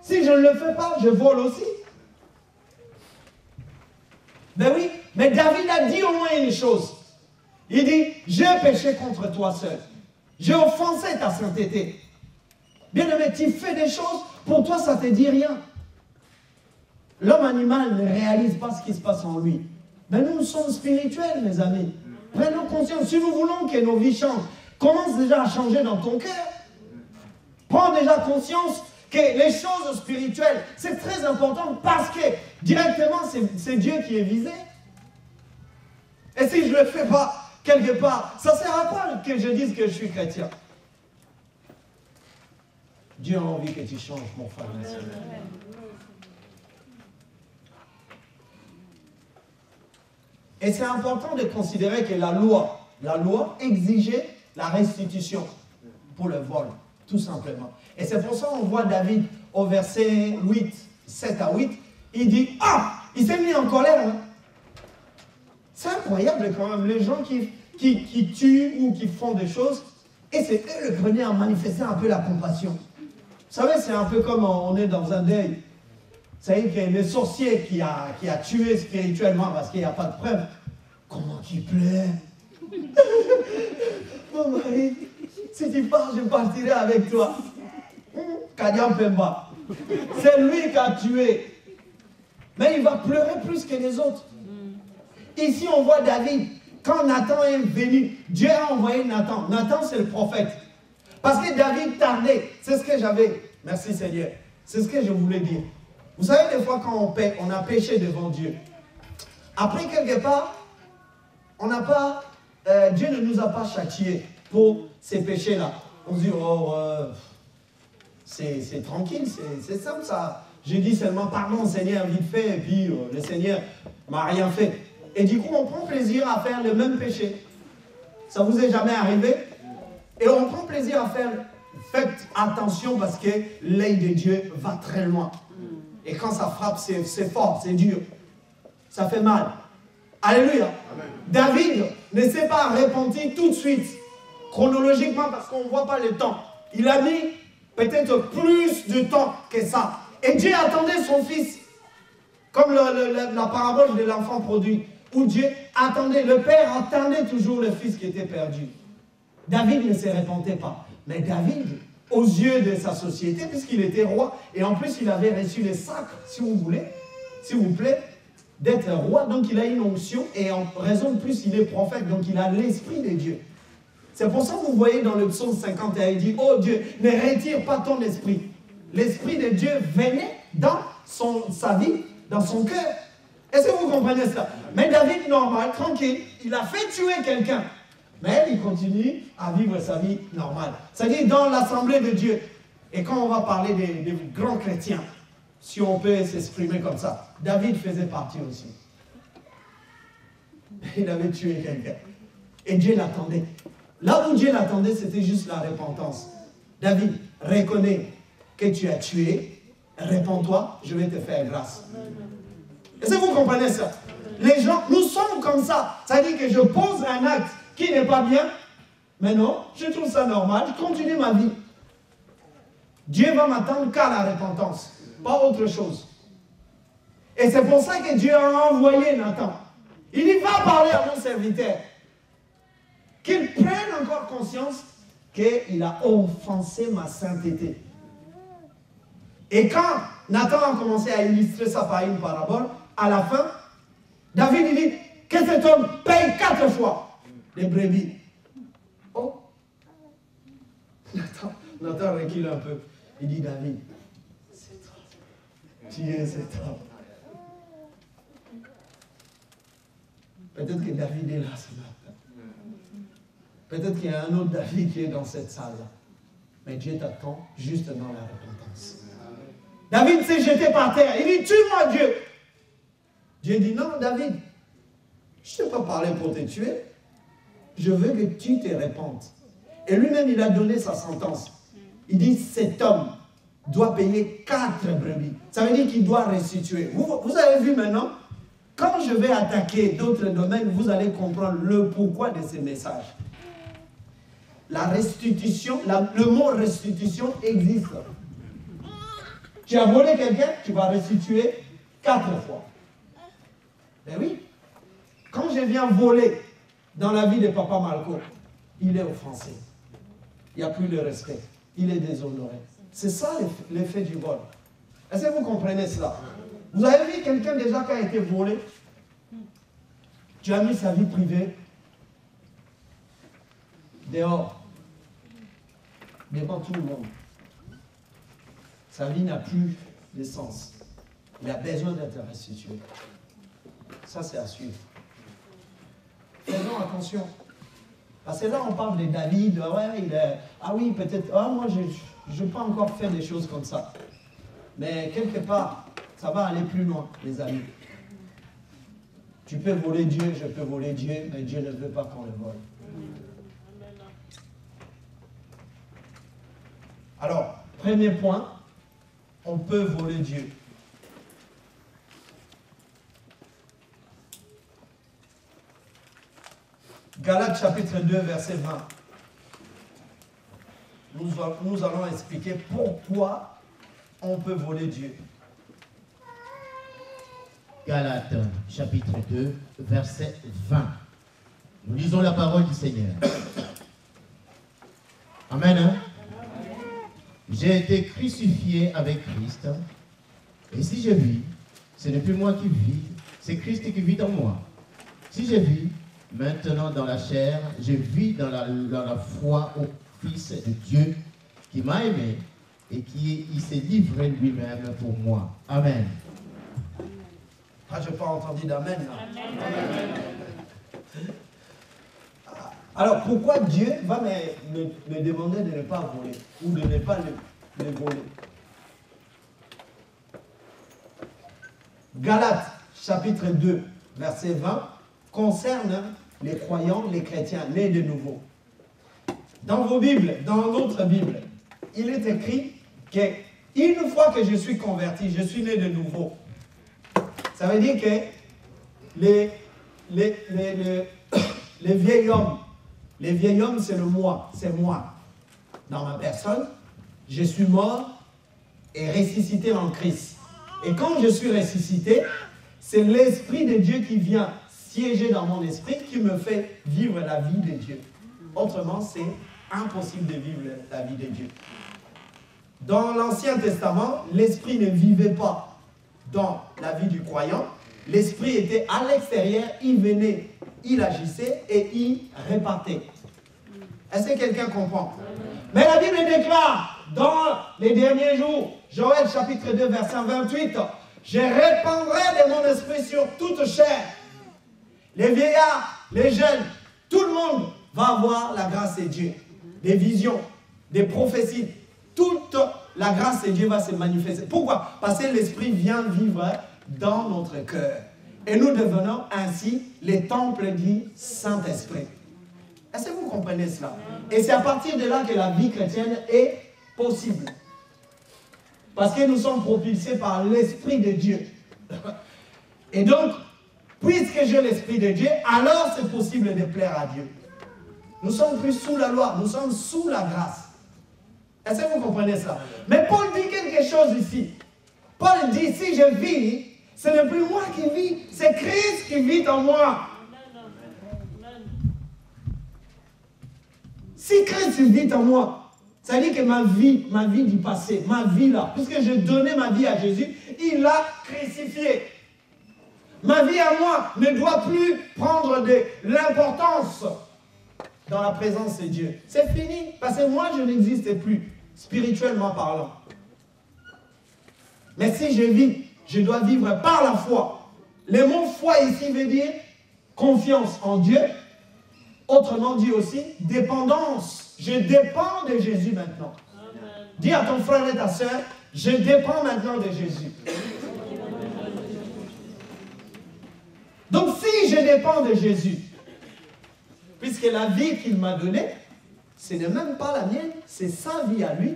Si je ne le fais pas, je vole aussi. Ben oui, mais David a dit au moins une chose. Il dit, j'ai péché contre toi seul. J'ai offensé ta sainteté. Bien aimé, tu fais des choses, pour toi ça ne te dit rien. L'homme animal ne réalise pas ce qui se passe en lui. Mais nous sommes spirituels, mes amis. Prenons conscience, si nous voulons que nos vies changent, commence déjà à changer dans ton cœur. Prends déjà conscience que les choses spirituelles, c'est très important parce que directement, c'est Dieu qui est visé. Et si je ne le fais pas, quelque part, ça sert à quoi que je dise que je suis chrétien? Dieu a envie que tu changes, mon frère. Et c'est important de considérer que la loi exigeait la restitution pour le vol, tout simplement. Et c'est pour ça qu'on voit David au verset 8, 7 à 8, il dit, ah, il s'est mis en colère. Hein? C'est incroyable quand même, les gens qui tuent ou qui font des choses, et c'est eux le premier à manifester un peu la compassion. Vous savez, c'est un peu comme on est dans un deuil. Vous savez qu'il y a le sorcier qui a tué spirituellement parce qu'il n'y a pas de preuve. Comment qu'il plaît? Mon mari, si tu pars, je partirai avec toi. Kadiam Pemba. C'est lui qui a tué. Mais il va pleurer plus que les autres. Ici, on voit David. Quand Nathan est venu, Dieu a envoyé Nathan. Nathan, c'est le prophète. Parce que David tardait. C'est ce que j'avais. Merci Seigneur. C'est ce que je voulais dire. Vous savez, des fois, quand on a péché devant Dieu, après, quelque part, on n'a pas... Dieu ne nous a pas châtiés pour ces péchés-là. On se dit, oh, c'est tranquille, c'est simple ça. J'ai dit seulement, pardon Seigneur, vite fait, et puis le Seigneur m'a rien fait. Et du coup, on prend plaisir à faire le même péché. Ça vous est jamais arrivé? Et on prend plaisir à faire... Faites attention parce que l'œil de Dieu va très loin. Et quand ça frappe, c'est fort, c'est dur. Ça fait mal. Alléluia. Amen. David ne s'est pas repenti tout de suite, chronologiquement, parce qu'on ne voit pas le temps. Il a mis peut-être plus de temps que ça. Et Dieu attendait son fils. Comme la parabole de l'enfant produit, où Dieu attendait, le père attendait toujours le fils qui était perdu. David ne se repentait pas. Mais David, aux yeux de sa société, puisqu'il était roi, et en plus il avait reçu les sacres, si vous voulez, s'il vous plaît, d'être roi, donc il a une onction, et en raison de plus, il est prophète, donc il a l'esprit de Dieu. C'est pour ça que vous voyez dans le psaume 51, il dit, oh Dieu, ne retire pas ton esprit. L'esprit de Dieu venait dans sa vie, dans son cœur. Est-ce que vous comprenez ça? Mais David, normal, tranquille, il a fait tuer quelqu'un. Mais il continue à vivre sa vie normale. C'est-à-dire dans l'assemblée de Dieu. Et quand on va parler des grands chrétiens, si on peut s'exprimer comme ça, David faisait partie aussi. Il avait tué quelqu'un. Et Dieu l'attendait. Là où Dieu l'attendait, c'était juste la repentance. David, reconnais que tu as tué, réponds-toi, je vais te faire grâce. Est-ce que vous comprenez ça? Les gens, nous sommes comme ça. Ça veut dire que je pose un acte qui n'est pas bien, mais non, je trouve ça normal, je continue ma vie. Dieu va m'attendre qu'à la repentance, pas autre chose. Et c'est pour ça que Dieu a envoyé Nathan. Il dit, va parler à mon serviteur. Qu'il prenne encore conscience qu'il a offensé ma sainteté. Et quand Nathan a commencé à illustrer ça par une parabole, à la fin, David il dit que cet homme paye 4 fois les brebis. Oh, Nathan recule un peu. Il dit, David, c'est toi. Tu es cet homme. Peut-être que David est là ce matin. Peut-être qu'il y a un autre David qui est dans cette salle-là. Mais Dieu t'attend juste dans la repentance. David s'est jeté par terre. Il dit, tue-moi Dieu. Dieu dit, non David, je ne t'ai pas parlé pour te tuer. Je veux que tu te répandes. Et lui-même, il a donné sa sentence. Il dit, cet homme doit payer 4 brebis. Ça veut dire qu'il doit restituer. Vous avez vu maintenant, quand je vais attaquer d'autres domaines, vous allez comprendre le pourquoi de ces messages. La restitution, le mot restitution existe. Tu as volé quelqu'un, tu vas restituer 4 fois. Ben oui. Quand je viens voler dans la vie de Papa Malco, il est offensé. Il n'y a plus le respect. Il est déshonoré. C'est ça l'effet du vol. Est-ce que vous comprenez cela? Vous avez vu quelqu'un déjà qui a été volé? Tu as mis sa vie privée dehors, devant tout le monde. Sa vie n'a plus de sens. Il a besoin d'être restitué. Ça, c'est à suivre. Faisons attention. Parce que là, on parle de David. Ouais, ah oui, peut-être. Ah, moi, je n'ai pas encore fait des choses comme ça. Mais quelque part, ça va aller plus loin, les amis. Tu peux voler Dieu, je peux voler Dieu, mais Dieu ne veut pas qu'on le vole. Alors, premier point, on peut voler Dieu. Galates chapitre 2, verset 20. Nous allons expliquer pourquoi on peut voler Dieu. Galates chapitre 2, verset 20. Nous lisons la parole du Seigneur. Amen. Hein? J'ai été crucifié avec Christ. Et si je vis, ce n'est plus moi qui vis, c'est Christ qui vit en moi. Si je vis maintenant dans la chair, je vis dans la foi au Fils de Dieu qui m'a aimé et il s'est livré lui-même pour moi. Amen. Ah, je n'ai pas entendu d'amen. Alors, pourquoi Dieu va me demander de ne pas voler ou de ne pas le voler? Galates, chapitre 2, verset 20, concerne les croyants, les chrétiens, nés de nouveau. Dans vos Bibles, dans notre Bible, il est écrit qu'une fois que je suis converti, je suis né de nouveau. Ça veut dire que les vieils hommes, c'est le moi, c'est moi. Dans ma personne, je suis mort et ressuscité en Christ. Et quand je suis ressuscité, c'est l'Esprit de Dieu qui vient siéger dans mon esprit, qui me fait vivre la vie de Dieu. Autrement, c'est impossible de vivre la vie de Dieu. Dans l'Ancien Testament, l'Esprit ne vivait pas dans la vie du croyant. L'Esprit était à l'extérieur, il venait, il agissait et il répartait. Est-ce que quelqu'un comprend? Mais la Bible déclare, dans les derniers jours, Joël chapitre 2, verset 28, « Je répandrai de mon esprit sur toute chair. » Les vieillards, les jeunes, tout le monde va avoir la grâce de Dieu. Des visions, des prophéties, toute la grâce de Dieu va se manifester. Pourquoi? Parce que l'Esprit vient vivre dans notre cœur. Et nous devenons ainsi les temples du Saint-Esprit. Est-ce que vous comprenez cela? Et c'est à partir de là que la vie chrétienne est possible. Parce que nous sommes propulsés par l'Esprit de Dieu. Et donc, puisque j'ai l'Esprit de Dieu, alors c'est possible de plaire à Dieu. Nous sommes plus sous la loi, nous sommes sous la grâce. Est-ce que vous comprenez ça? Mais Paul dit quelque chose ici. Paul dit, si je vis, ce n'est plus moi qui vis, c'est Christ qui vit en moi. Si Christ vit en moi, ça dit que ma vie du passé, ma vie là, puisque j'ai donné ma vie à Jésus, il l'a crucifié. Ma vie à moi ne doit plus prendre de l'importance dans la présence de Dieu. C'est fini, parce que moi je n'existe plus, spirituellement parlant. Mais si je vis, je dois vivre par la foi. Le mot foi ici veut dire confiance en Dieu. Autrement dit aussi, dépendance. Je dépends de Jésus maintenant. Amen. Dis à ton frère et ta soeur, je dépends maintenant de Jésus. Donc si je dépends de Jésus, puisque la vie qu'il m'a donnée, ce n'est même pas la mienne, c'est sa vie à lui.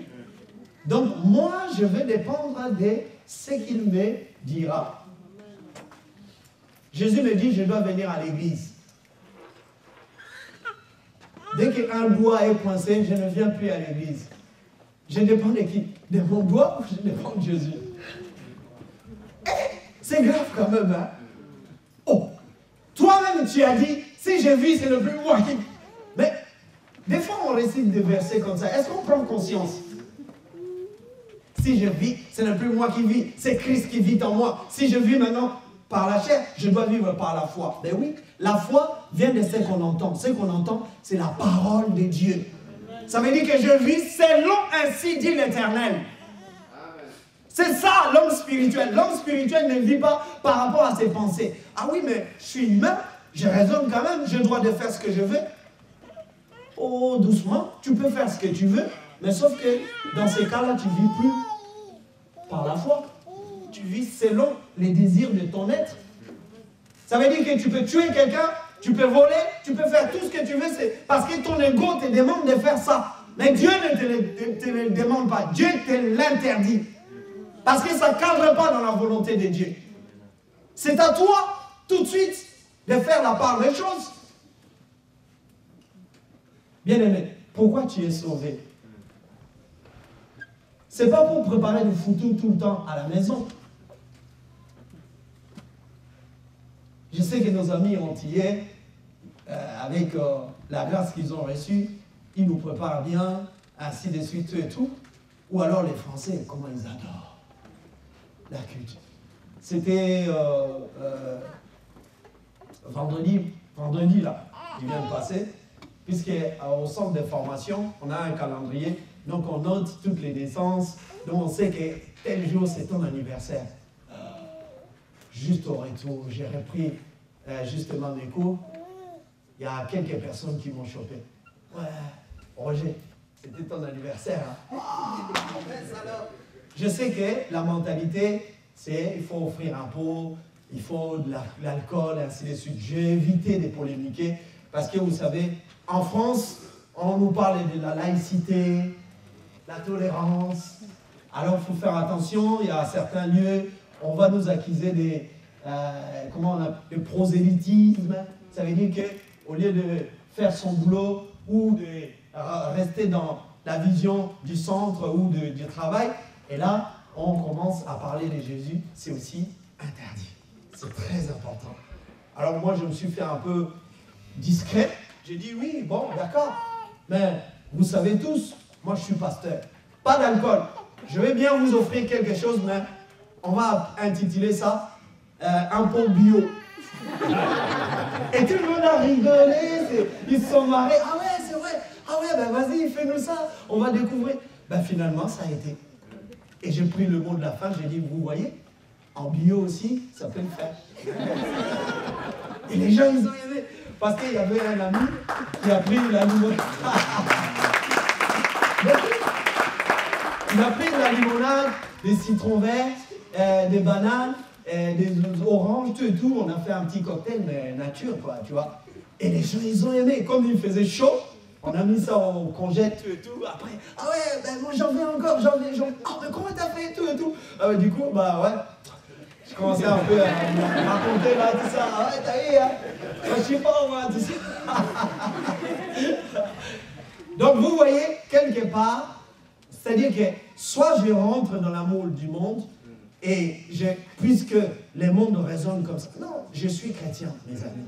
Donc moi, je vais dépendre de ce qu'il me dira. Jésus me dit, je dois venir à l'église. Dès qu'un doigt est coincé, je ne viens plus à l'église. Je dépends de qui? De mon doigt ou je dépends de Jésus? C'est grave quand même, hein? Oh! Toi-même, tu as dit, si je vis, c'est le plus moi qui... Mais, des fois, on récite des versets comme ça. Est-ce qu'on prend conscience? Si je vis, ce n'est plus moi qui vis, c'est Christ qui vit en moi. Si je vis maintenant par la chair, je dois vivre par la foi. Ben oui, la foi vient de ce qu'on entend. Ce qu'on entend, c'est la parole de Dieu. Ça veut dire que je vis selon ainsi dit l'Éternel. C'est ça l'homme spirituel. L'homme spirituel ne vit pas par rapport à ses pensées. Ah oui, mais je suis humain, je raisonne quand même, j'ai le droit de faire ce que je veux. Oh, doucement, tu peux faire ce que tu veux, mais sauf que dans ces cas-là, tu ne vis plus par la foi. Tu vis selon les désirs de ton être. Ça veut dire que tu peux tuer quelqu'un, tu peux voler, tu peux faire tout ce que tu veux, c'est parce que ton ego te demande de faire ça. Mais Dieu ne te le demande pas, Dieu te l'interdit. Parce que ça ne cadre pas dans la volonté de Dieu. C'est à toi, tout de suite, de faire la part des choses. Bien-aimé, pourquoi tu es sauvé? Ce n'est pas pour préparer du foutu tout le temps à la maison. Je sais que nos amis antillais, avec la grâce qu'ils ont reçue, ils nous préparent bien, ainsi de suite et tout. Ou alors les Français, comment ils adorent la culture. C'était vendredi là, qui vient de passer, puisqu'au centre de formation, on a un calendrier, donc on note toutes les naissances, donc on sait que tel jour c'est ton anniversaire. Juste au retour, j'ai repris justement mes cours. Il y a quelques personnes qui m'ont chopé. Ouais, Roger, c'était ton anniversaire. Hein? Je sais que la mentalité, c'est il faut offrir un pot, il faut de l'alcool, et ainsi de suite. J'ai évité de polémiquer parce que vous savez, en France, on nous parle de la laïcité, la tolérance. Alors il faut faire attention, il y a certains lieux, on va nous accuser de prosélytisme. Ça veut dire qu'au lieu de faire son boulot ou de rester dans la vision du centre ou du travail, et là, on commence à parler de Jésus, c'est aussi interdit. C'est très important. Alors moi, je me suis fait un peu discret. J'ai dit oui, bon, d'accord. Mais vous savez tous, moi je suis pasteur. Pas d'alcool. Je vais bien vous offrir quelque chose, mais on va intituler ça un pot bio. Et tout le monde a rigolé, ils se sont marrés. Ah ouais, c'est vrai. Ah ouais, ben vas-y, fais-nous ça. On va découvrir. Ben finalement, ça a été. Et j'ai pris le mot de la fin, j'ai dit, vous voyez, en bio aussi, ça peut le faire. Et les gens, ils ont aimé. Parce qu'il y avait un ami qui a pris la limonade. Il a pris de la limonade, des citrons verts, des bananes, des oranges, tout et tout. On a fait un petit cocktail, mais nature, quoi, tu vois. Et les gens, ils ont aimé. Comme il faisait chaud, on a mis ça au congèle, tout et tout. Après, ah ouais, ben moi j'en veux encore, j'en veux. Ah, mais comment t'as fait, tout et tout. Du coup, bah ouais, Je commençais un peu à me raconter là, tout ça. Ah ouais, t'as vu, hein? Je sais pas, moi, tout ça. Donc vous voyez, quelque part, c'est-à-dire que soit je rentre dans l'amour du monde, et puisque les mondes raisonnent comme ça. Non, je suis chrétien, mes amis.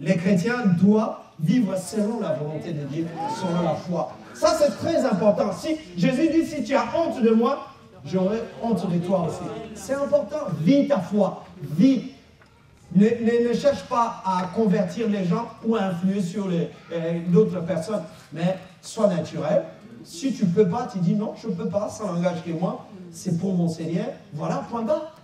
Les chrétiens doivent vivre selon la volonté de Dieu, selon la foi. Ça, c'est très important. Si Jésus dit, si tu as honte de moi, j'aurai honte de toi aussi. C'est important. Vis ta foi. Vis. Ne cherche pas à convertir les gens ou à influer sur d'autres personnes, mais sois naturel. Si tu ne peux pas, tu dis non, je ne peux pas, ça n'engage que moi. C'est pour mon Seigneur. Voilà, point barre.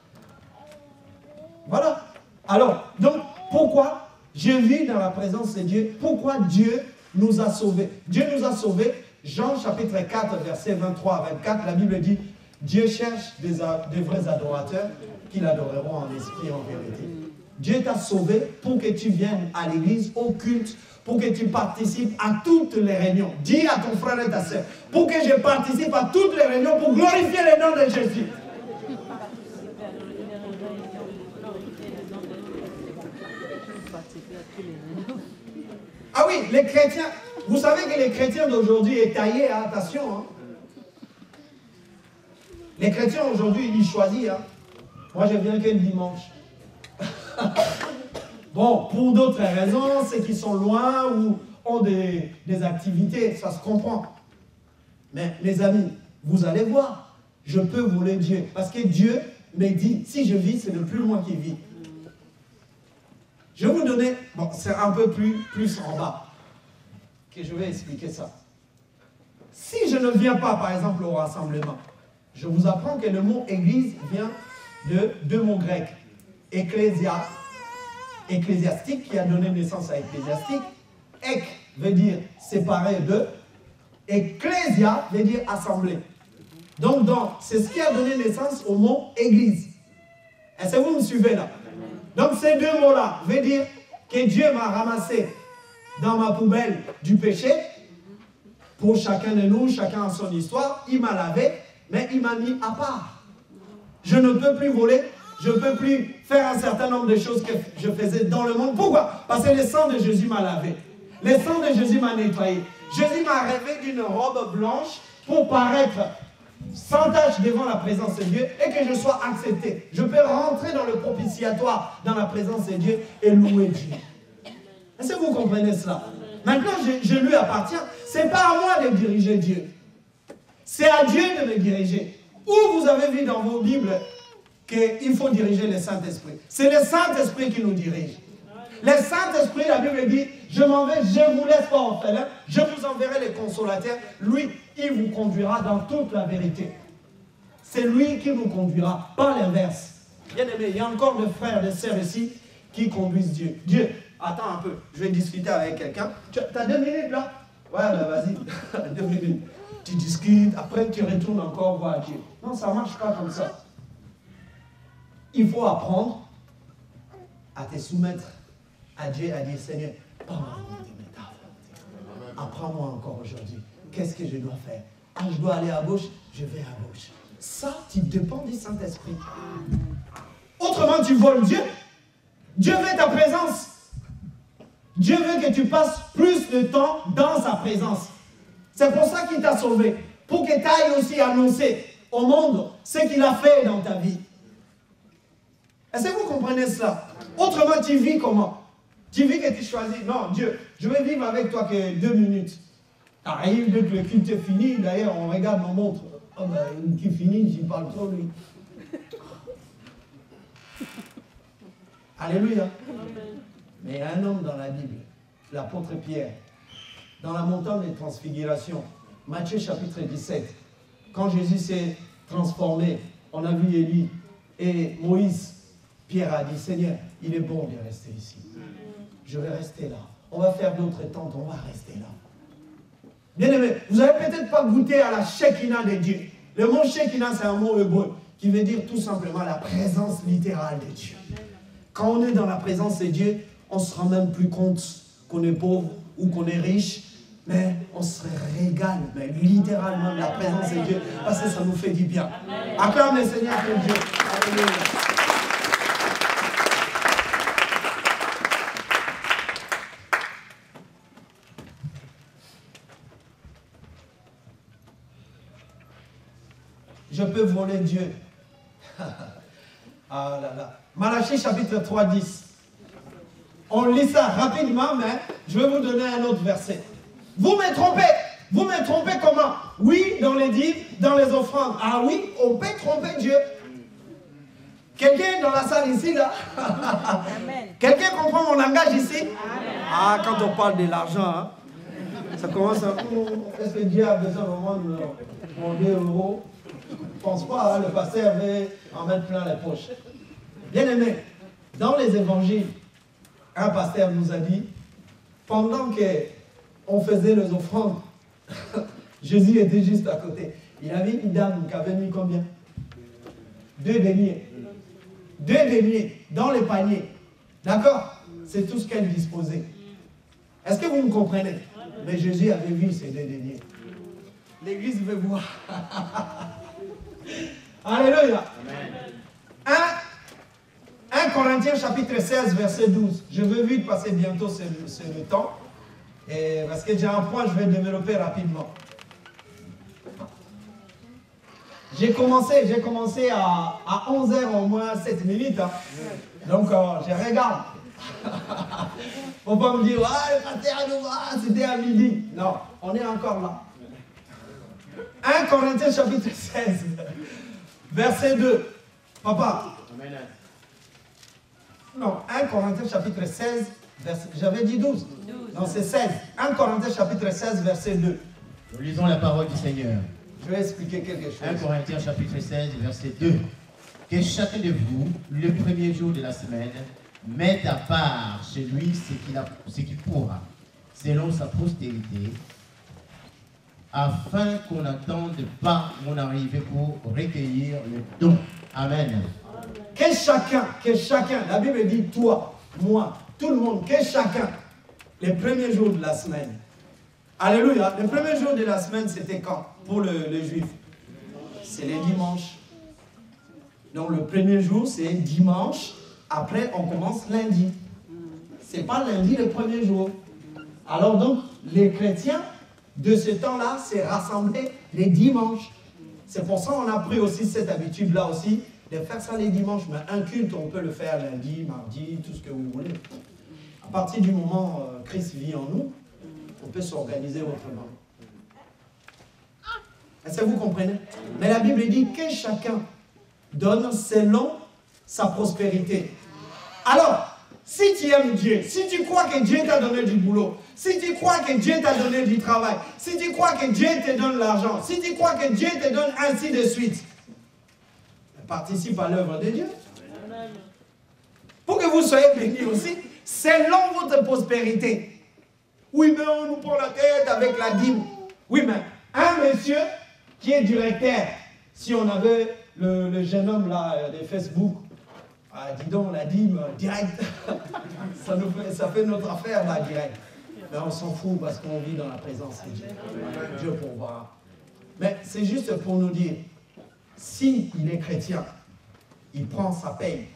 Voilà. Alors, donc, pourquoi je vis dans la présence de Dieu? Pourquoi Dieu nous a sauvés? Dieu nous a sauvés. Jean chapitre 4, versets 23 à 24, la Bible dit, Dieu cherche des vrais adorateurs qui l'adoreront en esprit et en vérité. Dieu t'a sauvé pour que tu viennes à l'église, au culte, pour que tu participes à toutes les réunions. Dis à ton frère et ta soeur, pour que je participe à toutes les réunions pour glorifier le nom de Jésus. Ah oui, les chrétiens, vous savez que les chrétiens d'aujourd'hui est taillé, hein, attention. Hein. Les chrétiens aujourd'hui, ils choisissent. Hein. Moi, je viens que le dimanche. Bon, pour d'autres raisons, ceux qui sont loin ou ont des activités, ça se comprend. Mais les amis, vous allez voir, je peux voler Dieu. Parce que Dieu me dit, si je vis, ce n'est plus moi qui vis. Je vais vous donner, bon, c'est un peu plus en bas, que je vais expliquer ça. Si je ne viens pas, par exemple, au rassemblement, je vous apprends que le mot église vient de deux mots grecs. Ecclésiastique, qui a donné naissance à ecclésiastique. Ek veut dire séparé de. Ecclésia veut dire assemblée. Donc, c'est ce qui a donné naissance au mot église. Est-ce que vous me suivez là? Donc, ces deux mots-là veulent dire que Dieu m'a ramassé dans ma poubelle du péché. Pour chacun de nous, chacun a son histoire. Il m'a lavé, mais il m'a mis à part. Je ne peux plus voler. Je ne peux plus faire un certain nombre de choses que je faisais dans le monde. Pourquoi? Parce que le sang de Jésus m'a lavé. Le sang de Jésus m'a nettoyé. Jésus m'a rêvé d'une robe blanche pour paraître sans tache devant la présence de Dieu et que je sois accepté. Je peux rentrer dans le propitiatoire, dans la présence de Dieu et louer Dieu. Est-ce que vous comprenez cela? Maintenant, je lui appartiens. Ce n'est pas à moi de diriger Dieu. C'est à Dieu de me diriger. Où vous avez vu dans vos Bibles qu'il faut diriger le Saint-Esprit? C'est le Saint-Esprit qui nous dirige. Le Saint-Esprit, la Bible dit, je m'en vais, je ne vous laisse pas orphelin, je vous enverrai le consolateur. Lui, il vous conduira dans toute la vérité. C'est lui qui nous conduira, pas l'inverse. Bien aimé, il y a encore des frères, des sœurs ici qui conduisent Dieu. Dieu, attends un peu, je vais discuter avec quelqu'un. Tu as 2 minutes là? Ouais, ben vas-y, 2 minutes. Tu discutes, après tu retournes encore voir Dieu. Non, ça ne marche pas comme ça. Il faut apprendre à te soumettre à Dieu, à dire Seigneur, pas ma volonté, mais ta volonté. Apprends-moi encore aujourd'hui. Qu'est-ce que je dois faire? Ah, je dois aller à gauche, je vais à gauche. Ça, tu dépends du Saint-Esprit. Autrement, tu voles Dieu. Dieu veut ta présence. Dieu veut que tu passes plus de temps dans sa présence. C'est pour ça qu'il t'a sauvé. Pour que tu ailles aussi annoncer au monde ce qu'il a fait dans ta vie. Est-ce que vous comprenez cela? Autrement, tu vis comment? Tu vis que tu choisis. Non, Dieu, je vais vivre avec toi que 2 minutes. Arrive dès que le culte est fini. D'ailleurs, on regarde nos montres. Oh ben, qui finit, j'y parle trop, lui. Alléluia. Mais il y a un homme dans la Bible, l'apôtre Pierre, dans la montagne des transfigurations, Matthieu chapitre 17, quand Jésus s'est transformé, on a vu Élie et Moïse. Pierre a dit, Seigneur, il est bon de rester ici. Je vais rester là. On va faire d'autres tentes, on va rester là. Bien aimé, vous n'avez peut-être pas goûté à la Shekinah de Dieu. Le mot Shekinah, c'est un mot hébreu qui veut dire tout simplement la présence littérale de Dieu. Quand on est dans la présence de Dieu, on ne se rend même plus compte qu'on est pauvre ou qu'on est riche, mais on se régale, mais littéralement, de la présence de Dieu, parce que ça nous fait du bien. Acclame le Seigneur pour Dieu. Alléluia. je peux voler Dieu. Ah là là. Malachie chapitre 3, 10. On lit ça rapidement, mais je vais vous donner un autre verset. Vous me trompez. Vous me trompez comment? Oui, dans les dîmes, dans les offrandes. Ah oui, on peut tromper Dieu. Quelqu'un dans la salle ici, là? Quelqu'un comprend mon langage ici? Amen. Ah, quand on parle de l'argent, hein, ça commence à... Est-ce que Dieu a besoin vraiment de mon 2 euros? Je ne pense pas, hein, le pasteur veut en mettre plein les poches. Bien aimé, dans les évangiles, un pasteur nous a dit, pendant qu'on faisait les offrandes, Jésus était juste à côté. Il avait une dame qui avait mis combien? 2 deniers. 2 deniers dans les paniers. D'accord? C'est tout ce qu'elle disposait. Est-ce que vous me comprenez? Mais Jésus avait vu ces 2 deniers. L'église veut voir. Alléluia. 1 Corinthiens chapitre 16, verset 12. Je veux vite passer bientôt le temps. Et parce que j'ai un point, je vais développer rapidement. J'ai commencé à 11h au moins 7 minutes. Hein. Donc, je regarde. Faut pas me dire, ah, le pasteur nous voit, c'était à midi. Non, on est encore là. 1 Corinthiens chapitre 16, verset 2. Papa. Non, 1 Corinthiens chapitre 16, j'avais dit 12. Non, c'est 16. 1 Corinthiens chapitre 16, verset 2. Nous lisons la parole du Seigneur. Je vais expliquer quelque chose. 1 Corinthiens chapitre 16, verset 2. Que chacun de vous, le premier jour de la semaine, mette à part chez lui ce qu'il pourra, selon sa postérité, afin qu'on n'attende pas mon arrivée pour recueillir le don. Amen. Que chacun, la Bible dit toi, moi, tout le monde, que chacun, les premiers jours de la semaine. Alléluia. Les premiers jours de la semaine, c'était quand? Pour le juif, c'est les dimanches. Donc le premier jour, c'est dimanche. Après, on commence lundi. C'est pas lundi le premier jour. Alors donc, les chrétiens de ce temps-là, c'est rassemblés les dimanches. C'est pour ça qu'on a pris aussi cette habitude-là aussi, de faire ça les dimanches. Mais un culte, on peut le faire lundi, mardi, tout ce que vous voulez. À partir du moment où Christ vit en nous, on peut s'organiser autrement. Est-ce que vous comprenez? Mais la Bible dit que chacun donne selon sa prospérité. Alors, si tu aimes Dieu, si tu crois que Dieu t'a donné du boulot, si tu crois que Dieu t'a donné du travail, si tu crois que Dieu te donne l'argent, si tu crois que Dieu te donne ainsi de suite, participe à l'œuvre de Dieu. Pour que vous soyez bénis aussi, selon votre prospérité. Oui, mais on nous prend la tête avec la dîme. Oui, mais un monsieur qui est directeur, si on avait le jeune homme là de Facebook, ah, dis donc, la dîme, direct, ça fait notre affaire là, direct. Mais on s'en fout parce qu'on vit dans la présence de Dieu. Dieu pourvoira. Mais c'est juste pour nous dire, si il est chrétien, il prend sa paye.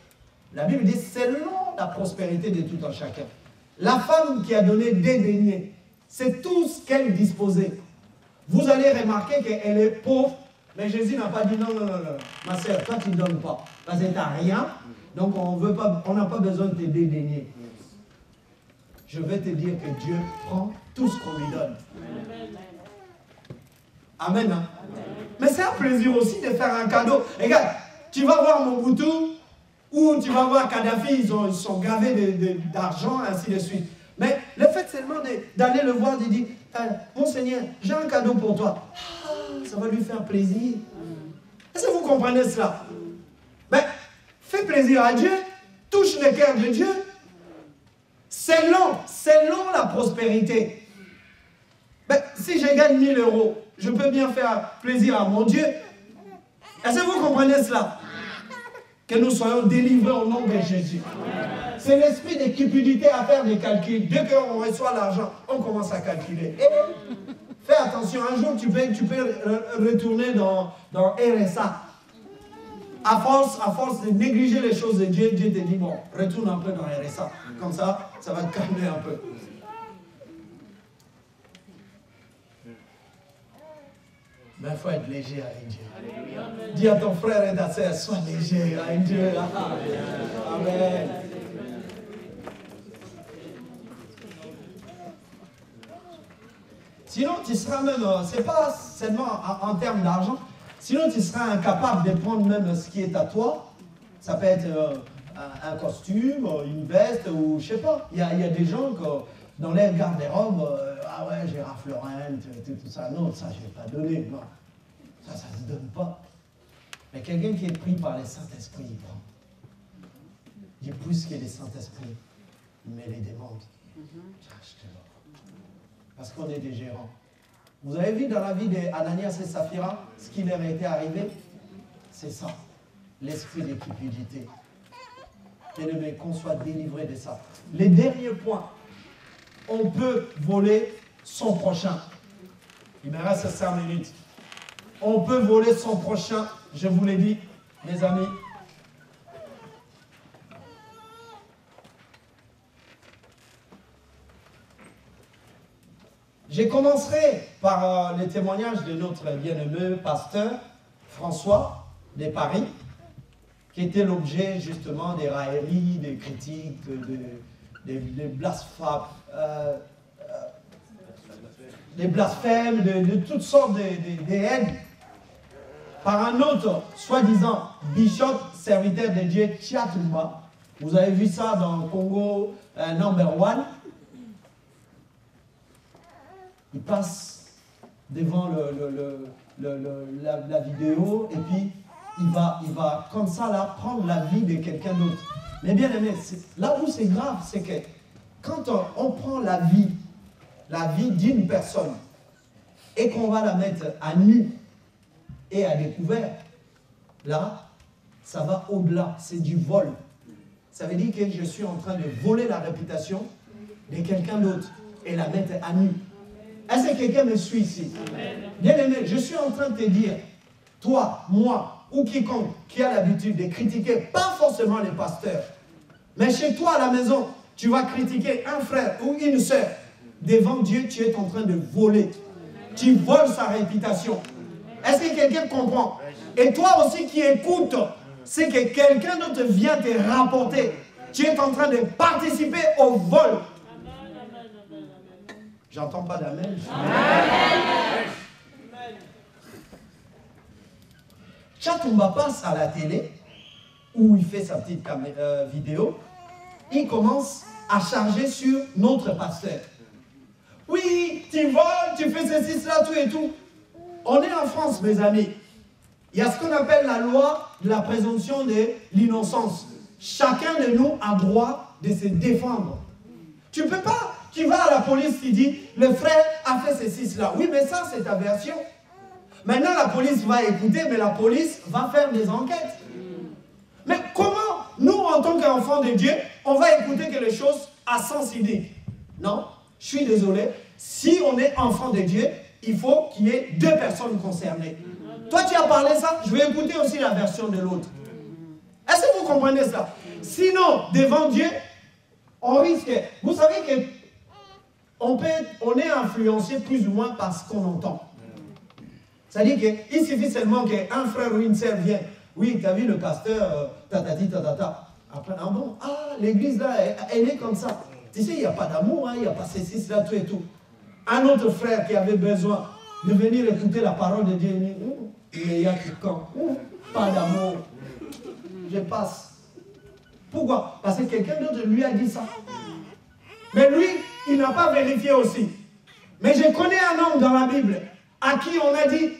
La Bible dit, selon la prospérité de tout un chacun. La femme qui a donné des deniers, c'est tout ce qu'elle disposait. Vous allez remarquer qu'elle est pauvre, mais Jésus n'a pas dit non, non, non, non. Ma soeur, toi tu ne donnes pas. Parce que tu n'as rien, donc on n'a pas besoin de te dédaigner. Je vais te dire que Dieu prend tout ce qu'on lui donne. Amen. Hein? Mais c'est un plaisir aussi de faire un cadeau. Regarde, tu vas voir Mobutu ou tu vas voir Kadhafi, ils sont gravés d'argent, ainsi de suite. Mais le fait seulement d'aller le voir, de dire, mon Seigneur, j'ai un cadeau pour toi. Ah, ça va lui faire plaisir. Est-ce que vous comprenez cela? Mais fais plaisir à Dieu, touche le cœur de Dieu, selon la prospérité. Mais si je gagne 1000 €, je peux bien faire plaisir à mon Dieu. Est-ce que vous comprenez cela? Que nous soyons délivrés au nom de Jésus. C'est l'esprit de cupidité à faire des calculs. Dès qu'on reçoit l'argent, on commence à calculer. Et fais attention, un jour tu peux retourner dans RSA. À force de négliger les choses de Dieu, Dieu te dit, bon, retourne un peu dans RSA. Comme ça, ça va te calmer un peu. Mais il faut être léger avec Dieu. Dis à ton frère et ta sœur, sois léger avec Dieu. Amen. Sinon, tu seras même, c'est pas seulement en termes d'argent, sinon tu seras incapable de prendre même ce qui est à toi. Ça peut être un costume, une veste, ou je sais pas. Il y a des gens que dans les garde-robes, ah ouais, j'ai Ralph Lauren, tout ça. Non, ça, je ne vais pas donner. Non. Ça ne se donne pas. Mais quelqu'un qui est pris par les Saint-Esprit, il prend. Il est plus que les Saint-Esprit. Il met les demandes. Parce qu'on est des gérants. Vous avez vu dans la vie d'Ananias et Saphira, ce qui leur était arrivé? C'est ça. L'esprit de cupidité. Bien-aimé, qu'on soit délivré de ça. Les derniers points. On peut voler son prochain. Il me reste 5 minutes. On peut voler son prochain, je vous l'ai dit, mes amis. Je commencerai par le témoignage de notre bien-aimé pasteur François de Paris, qui était l'objet justement des railleries, des critiques, des blasphèmes, de toutes sortes de haines, par un autre, soi-disant, bishop, serviteur de Dieu, Tchatumba. Vous avez vu ça dans Congo No. 1. Il passe devant la vidéo et puis il va comme ça là prendre la vie de quelqu'un d'autre. Mais bien aimé, là où c'est grave, c'est que quand on prend la vie d'une personne et qu'on va la mettre à nu et à découvert, là, ça va au-delà, c'est du vol. Ça veut dire que je suis en train de voler la réputation de quelqu'un d'autre et la mettre à nu. Est-ce que quelqu'un me suit ici? Bien aimé, je suis en train de te dire, toi, moi, ou quiconque qui a l'habitude de critiquer, pas forcément les pasteurs, mais chez toi à la maison, tu vas critiquer un frère ou une sœur. Devant Dieu, tu es en train de voler. Tu voles sa réputation. Est-ce que quelqu'un comprend? Et toi aussi qui écoutes, c'est que quelqu'un d'autre vient te rapporter. Tu es en train de participer au vol. J'entends pas d'amen. Tchatumba passe à la télé, où il fait sa petite vidéo. Il commence à charger sur notre pasteur. Oui, tu voles, tu fais ceci, cela, tout et tout. On est en France, mes amis. Il y a ce qu'on appelle la loi de la présomption de l'innocence. Chacun de nous a droit de se défendre. Tu ne peux pas, tu vas à la police qui dit, le frère a fait ceci, cela. Oui, mais ça, c'est ta version. Maintenant, la police va écouter, mais la police va faire des enquêtes. Mais comment, nous, en tant qu'enfants de Dieu, on va écouter quelque chose à sens unique? Non, je suis désolé. Si on est enfant de Dieu, il faut qu'il y ait 2 personnes concernées. Toi, tu as parlé ça, je vais écouter aussi la version de l'autre. Est-ce que vous comprenez ça? Sinon, devant Dieu, on risque... Vous savez que on est influencé plus ou moins par ce qu'on entend. C'est-à-dire qu'il suffit seulement qu'un frère ou une sœur vienne. Oui, tu as vu le pasteur, tatati, tatata. Après, ah bon, l'église là, elle est comme ça. Tu sais, il n'y a pas d'amour, hein, il n'y a pas ceci, cela, tout et tout. Un autre frère qui avait besoin de venir écouter la parole de Dieu, il dit, mais il y a quelqu'un, pas d'amour. Je passe. Pourquoi? Parce que quelqu'un d'autre lui a dit ça. Mais lui, il n'a pas vérifié aussi. Mais je connais un homme dans la Bible à qui on a dit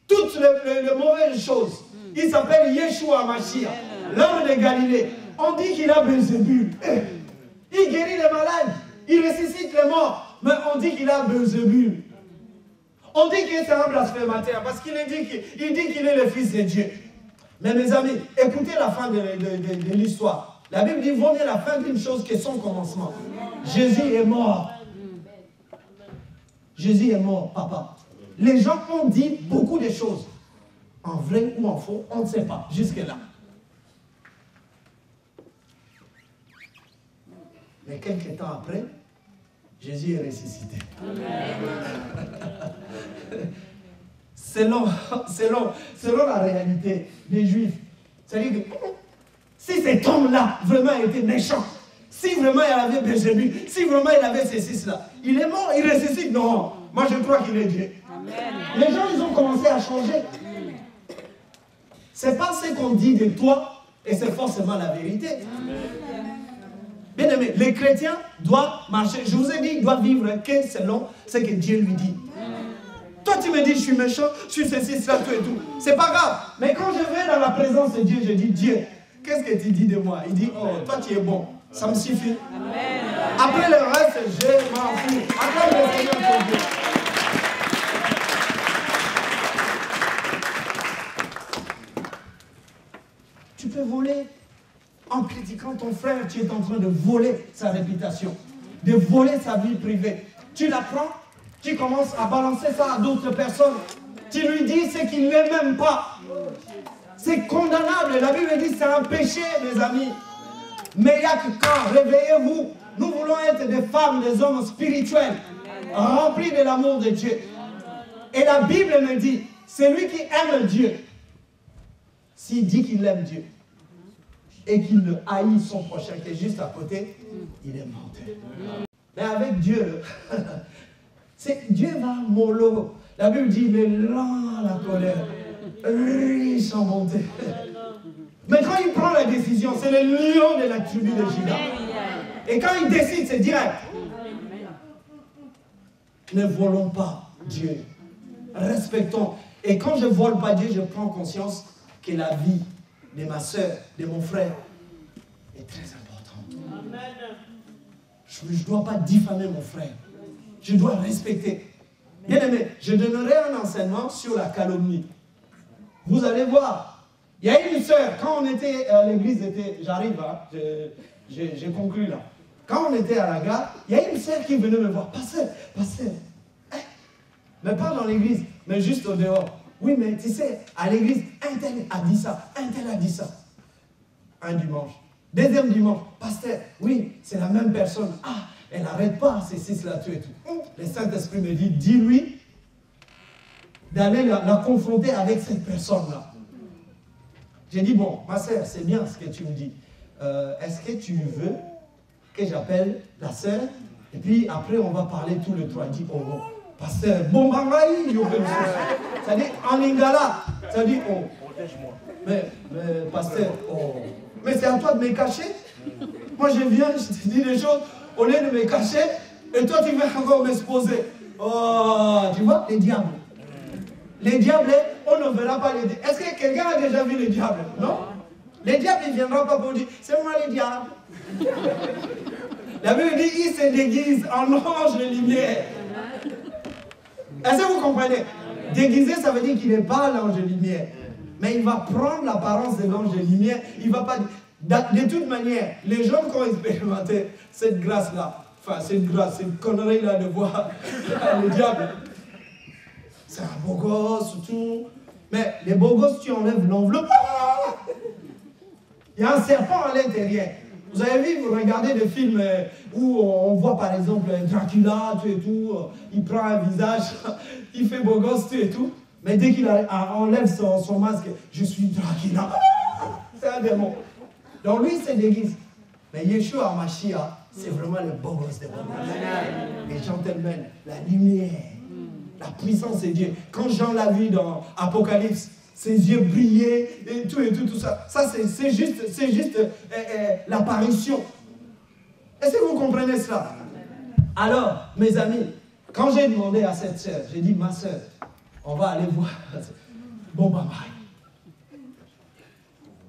toutes les mauvaises choses. Il s'appelle Yeshua Mashiach, l'homme de Galilée. On dit qu'il a Belzébul. Il guérit les malades, il ressuscite les morts, mais on dit qu'il a Belzébul. On dit qu'il est un blasphémateur parce qu'il dit qu'il est le fils de Dieu. Mais mes amis, écoutez la fin de l'histoire. La Bible dit, vaut mieux la fin d'une chose que son commencement. Jésus est mort. Jésus est mort, papa. Les gens ont dit beaucoup de choses. En vrai ou en faux, on ne sait pas, jusque-là. Mais quelques temps après, Jésus est ressuscité. selon la réalité des Juifs. C'est-à-dire que si cet homme-là vraiment était méchant, si vraiment il avait Belzébuth, si vraiment il avait ceci, cela, il est mort, il ressuscite. Non, moi je crois qu'il est Dieu. Amen. Les gens, ils ont commencé à changer. C'est pas ce qu'on dit de toi et c'est forcément la vérité. Bien aimé, les chrétiens doivent marcher. Je vous ai dit, ils doivent vivre que selon ce que Dieu lui dit. Toi, tu me dis, je suis méchant, je suis ceci, cela, tout et tout. C'est pas grave. Mais quand je vais dans la présence de Dieu, je dis, Dieu, qu'est-ce que tu dis de moi? Il dit, oh, toi, tu es bon. Ça me suffit. Amen. Après le reste, je m'en fous. Acclame le Seigneur pour Dieu. Tu peux voler. En critiquant ton frère, tu es en train de voler sa réputation, de voler sa vie privée. Tu l'apprends, tu commences à balancer ça à d'autres personnes. Tu lui dis ce qu'il n'est même pas. C'est condamnable. La Bible dit que c'est un péché, mes amis. Mais il n'y a que quand, réveillez-vous. Nous voulons être des femmes, des hommes spirituels, remplis de l'amour de Dieu. Et la Bible me dit, celui qui aime Dieu, s'il dit qu'il aime Dieu, et qu'il ne haït son prochain qui est juste à côté, il est menteur. Mais avec Dieu, Dieu va mollo. La Bible dit, il est lent à la colère, riche en bonté. Mais quand il prend la décision, c'est le lion de la tribu de Juda. Et quand il décide, c'est direct. Ne volons pas Dieu. Respectons. Et quand je ne vole pas Dieu, je prends conscience que la vie de ma soeur, de mon frère, est très importante. Je ne dois pas diffamer mon frère. Je dois respecter. Bien aimé, je donnerai un enseignement sur la calomnie. Vous allez voir. Il y a une sœur, quand on était à l'église, j'arrive, hein, j'ai conclu là. Quand on était à la gare, il y a une sœur qui venait me voir. Pasteur, hein? Mais pas dans l'église, mais juste au dehors. Oui, mais tu sais, à l'église, un tel a dit ça, un tel a dit ça. Un dimanche. Deuxième dimanche, pasteur, oui, c'est la même personne. Ah, elle n'arrête pas, c'est cela, tout et tout. Le Saint-Esprit me dit, dis-lui d'aller la confronter avec cette personne-là. J'ai dit, bon, ma sœur, c'est bien ce que tu me dis. Est-ce que tu veux que j'appelle la sœur? Et puis après, on va parler tous les trois. Il dit, oh, oh. Pasteur, bon bangaï, c'est-à-dire en lingala, c'est-à-dire, oh, protège-moi. Mais pasteur, oh, mais c'est à toi de me cacher. Moi je viens, je te dis des choses, au lieu de me cacher, et toi tu veux encore m'exposer. Oh, tu vois, les diables. Les diables, on ne verra pas les diables. Est-ce que quelqu'un a déjà vu les diables? Non? Les diables, ils ne viendront pas pour dire, c'est moi les diables. La Bible dit, ils se déguisent en ange de lumière. Est-ce que vous comprenez? Déguisé, ça veut dire qu'il n'est pas l'ange de lumière. Mais il va prendre l'apparence de l'ange de lumière. Il ne va pas... De toute manière, les gens qui ont expérimenté cette grâce-là, enfin cette grâce, cette connerie-là de voir le diable, c'est un beau gosse, tout. Mais les beaux gosses, tu enlèves l'enveloppe. Il y a un serpent à l'intérieur. Vous avez vu, vous regardez des films où on voit par exemple Dracula, tout et tout, il prend un visage, il fait beau gosse, tout et tout, mais dès qu'il enlève son masque, je suis Dracula, c'est un démon. Donc lui, il se déguise. Mais Yeshua Mashiach, c'est vraiment le beau gosse des beaux gosses. Les gentlemen, la lumière, la puissance de Dieu. Quand Jean l'a vu dans Apocalypse, ses yeux brillaient, et tout ça. Ça, c'est juste l'apparition. Est-ce que vous comprenez cela? Alors, mes amis, quand j'ai demandé à cette sœur, j'ai dit, ma sœur, on va aller voir. Bon, bye bye.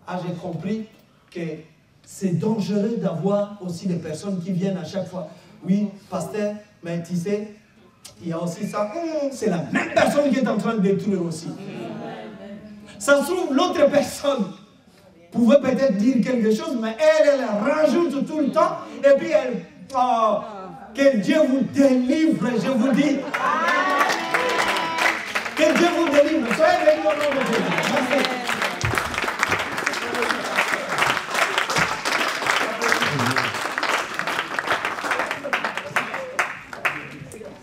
Ah, j'ai compris que c'est dangereux d'avoir aussi des personnes qui viennent à chaque fois. Oui, pasteur, mais tu sais, il y a aussi ça. C'est la même personne qui est en train de détruire aussi. Ça se trouve, l'autre personne pouvait peut-être dire quelque chose, mais elle rajoute tout le temps, et puis elle... Oh, que Dieu vous délivre, je vous dis. Que Dieu vous délivre. Soyez bénis au nom de Jésus. Merci.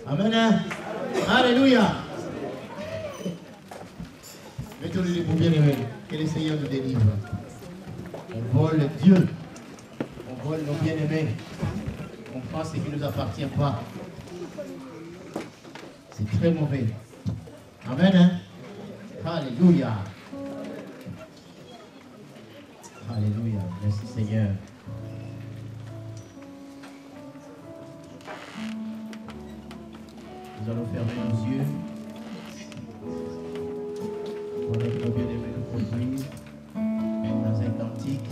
Amen. Alléluia. Mettons-le les bien aimés. Que le Seigneur nous délivre. On vole Dieu. On vole nos bien-aimés. On prend ce qui ne nous appartient pas. C'est très mauvais. Amen. Hein? Alléluia. Alléluia. Merci Seigneur. Nous allons fermer nos yeux. Pour que nos bien-aimés nous conduisent dans un cantique.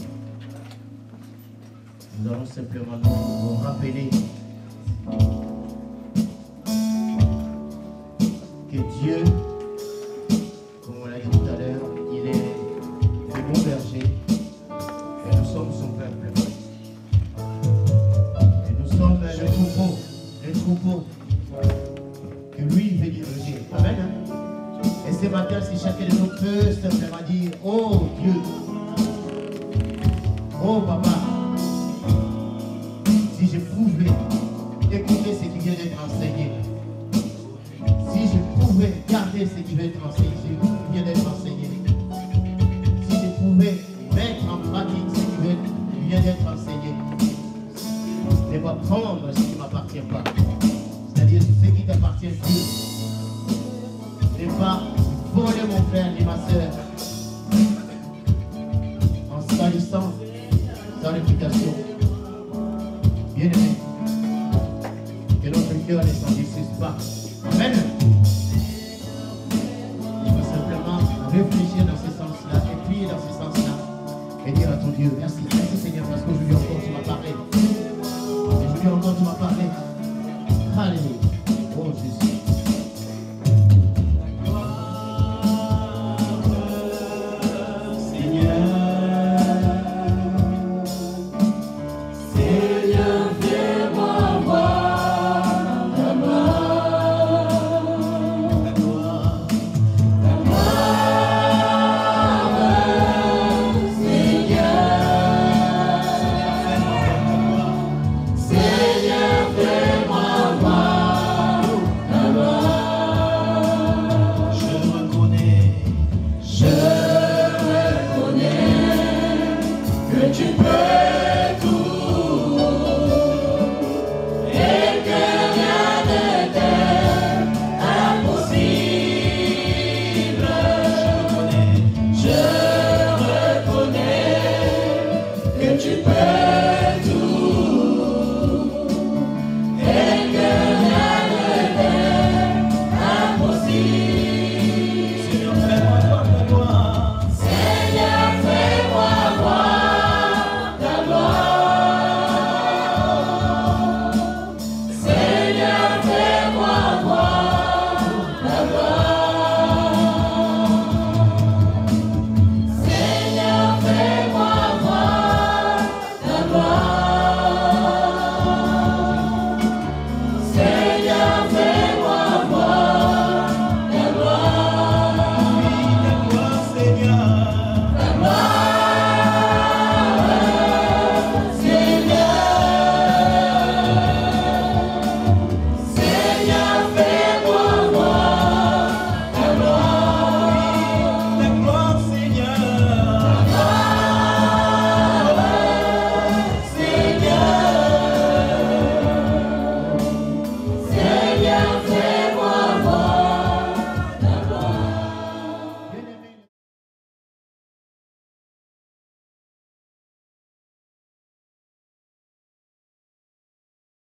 Nous allons simplement nous rappeler que Dieu, comme on l'a dit tout à l'heure, il est le bon berger et nous sommes son peuple. Et nous sommes le troupeau que lui veut diriger. Amen. Et ce matin, si chacun de nous peut simplement dire, oh Dieu, oh Papa, si je pouvais écouter ce qui vient d'être enseigné, si je pouvais garder ce qui vient d'être enseigné,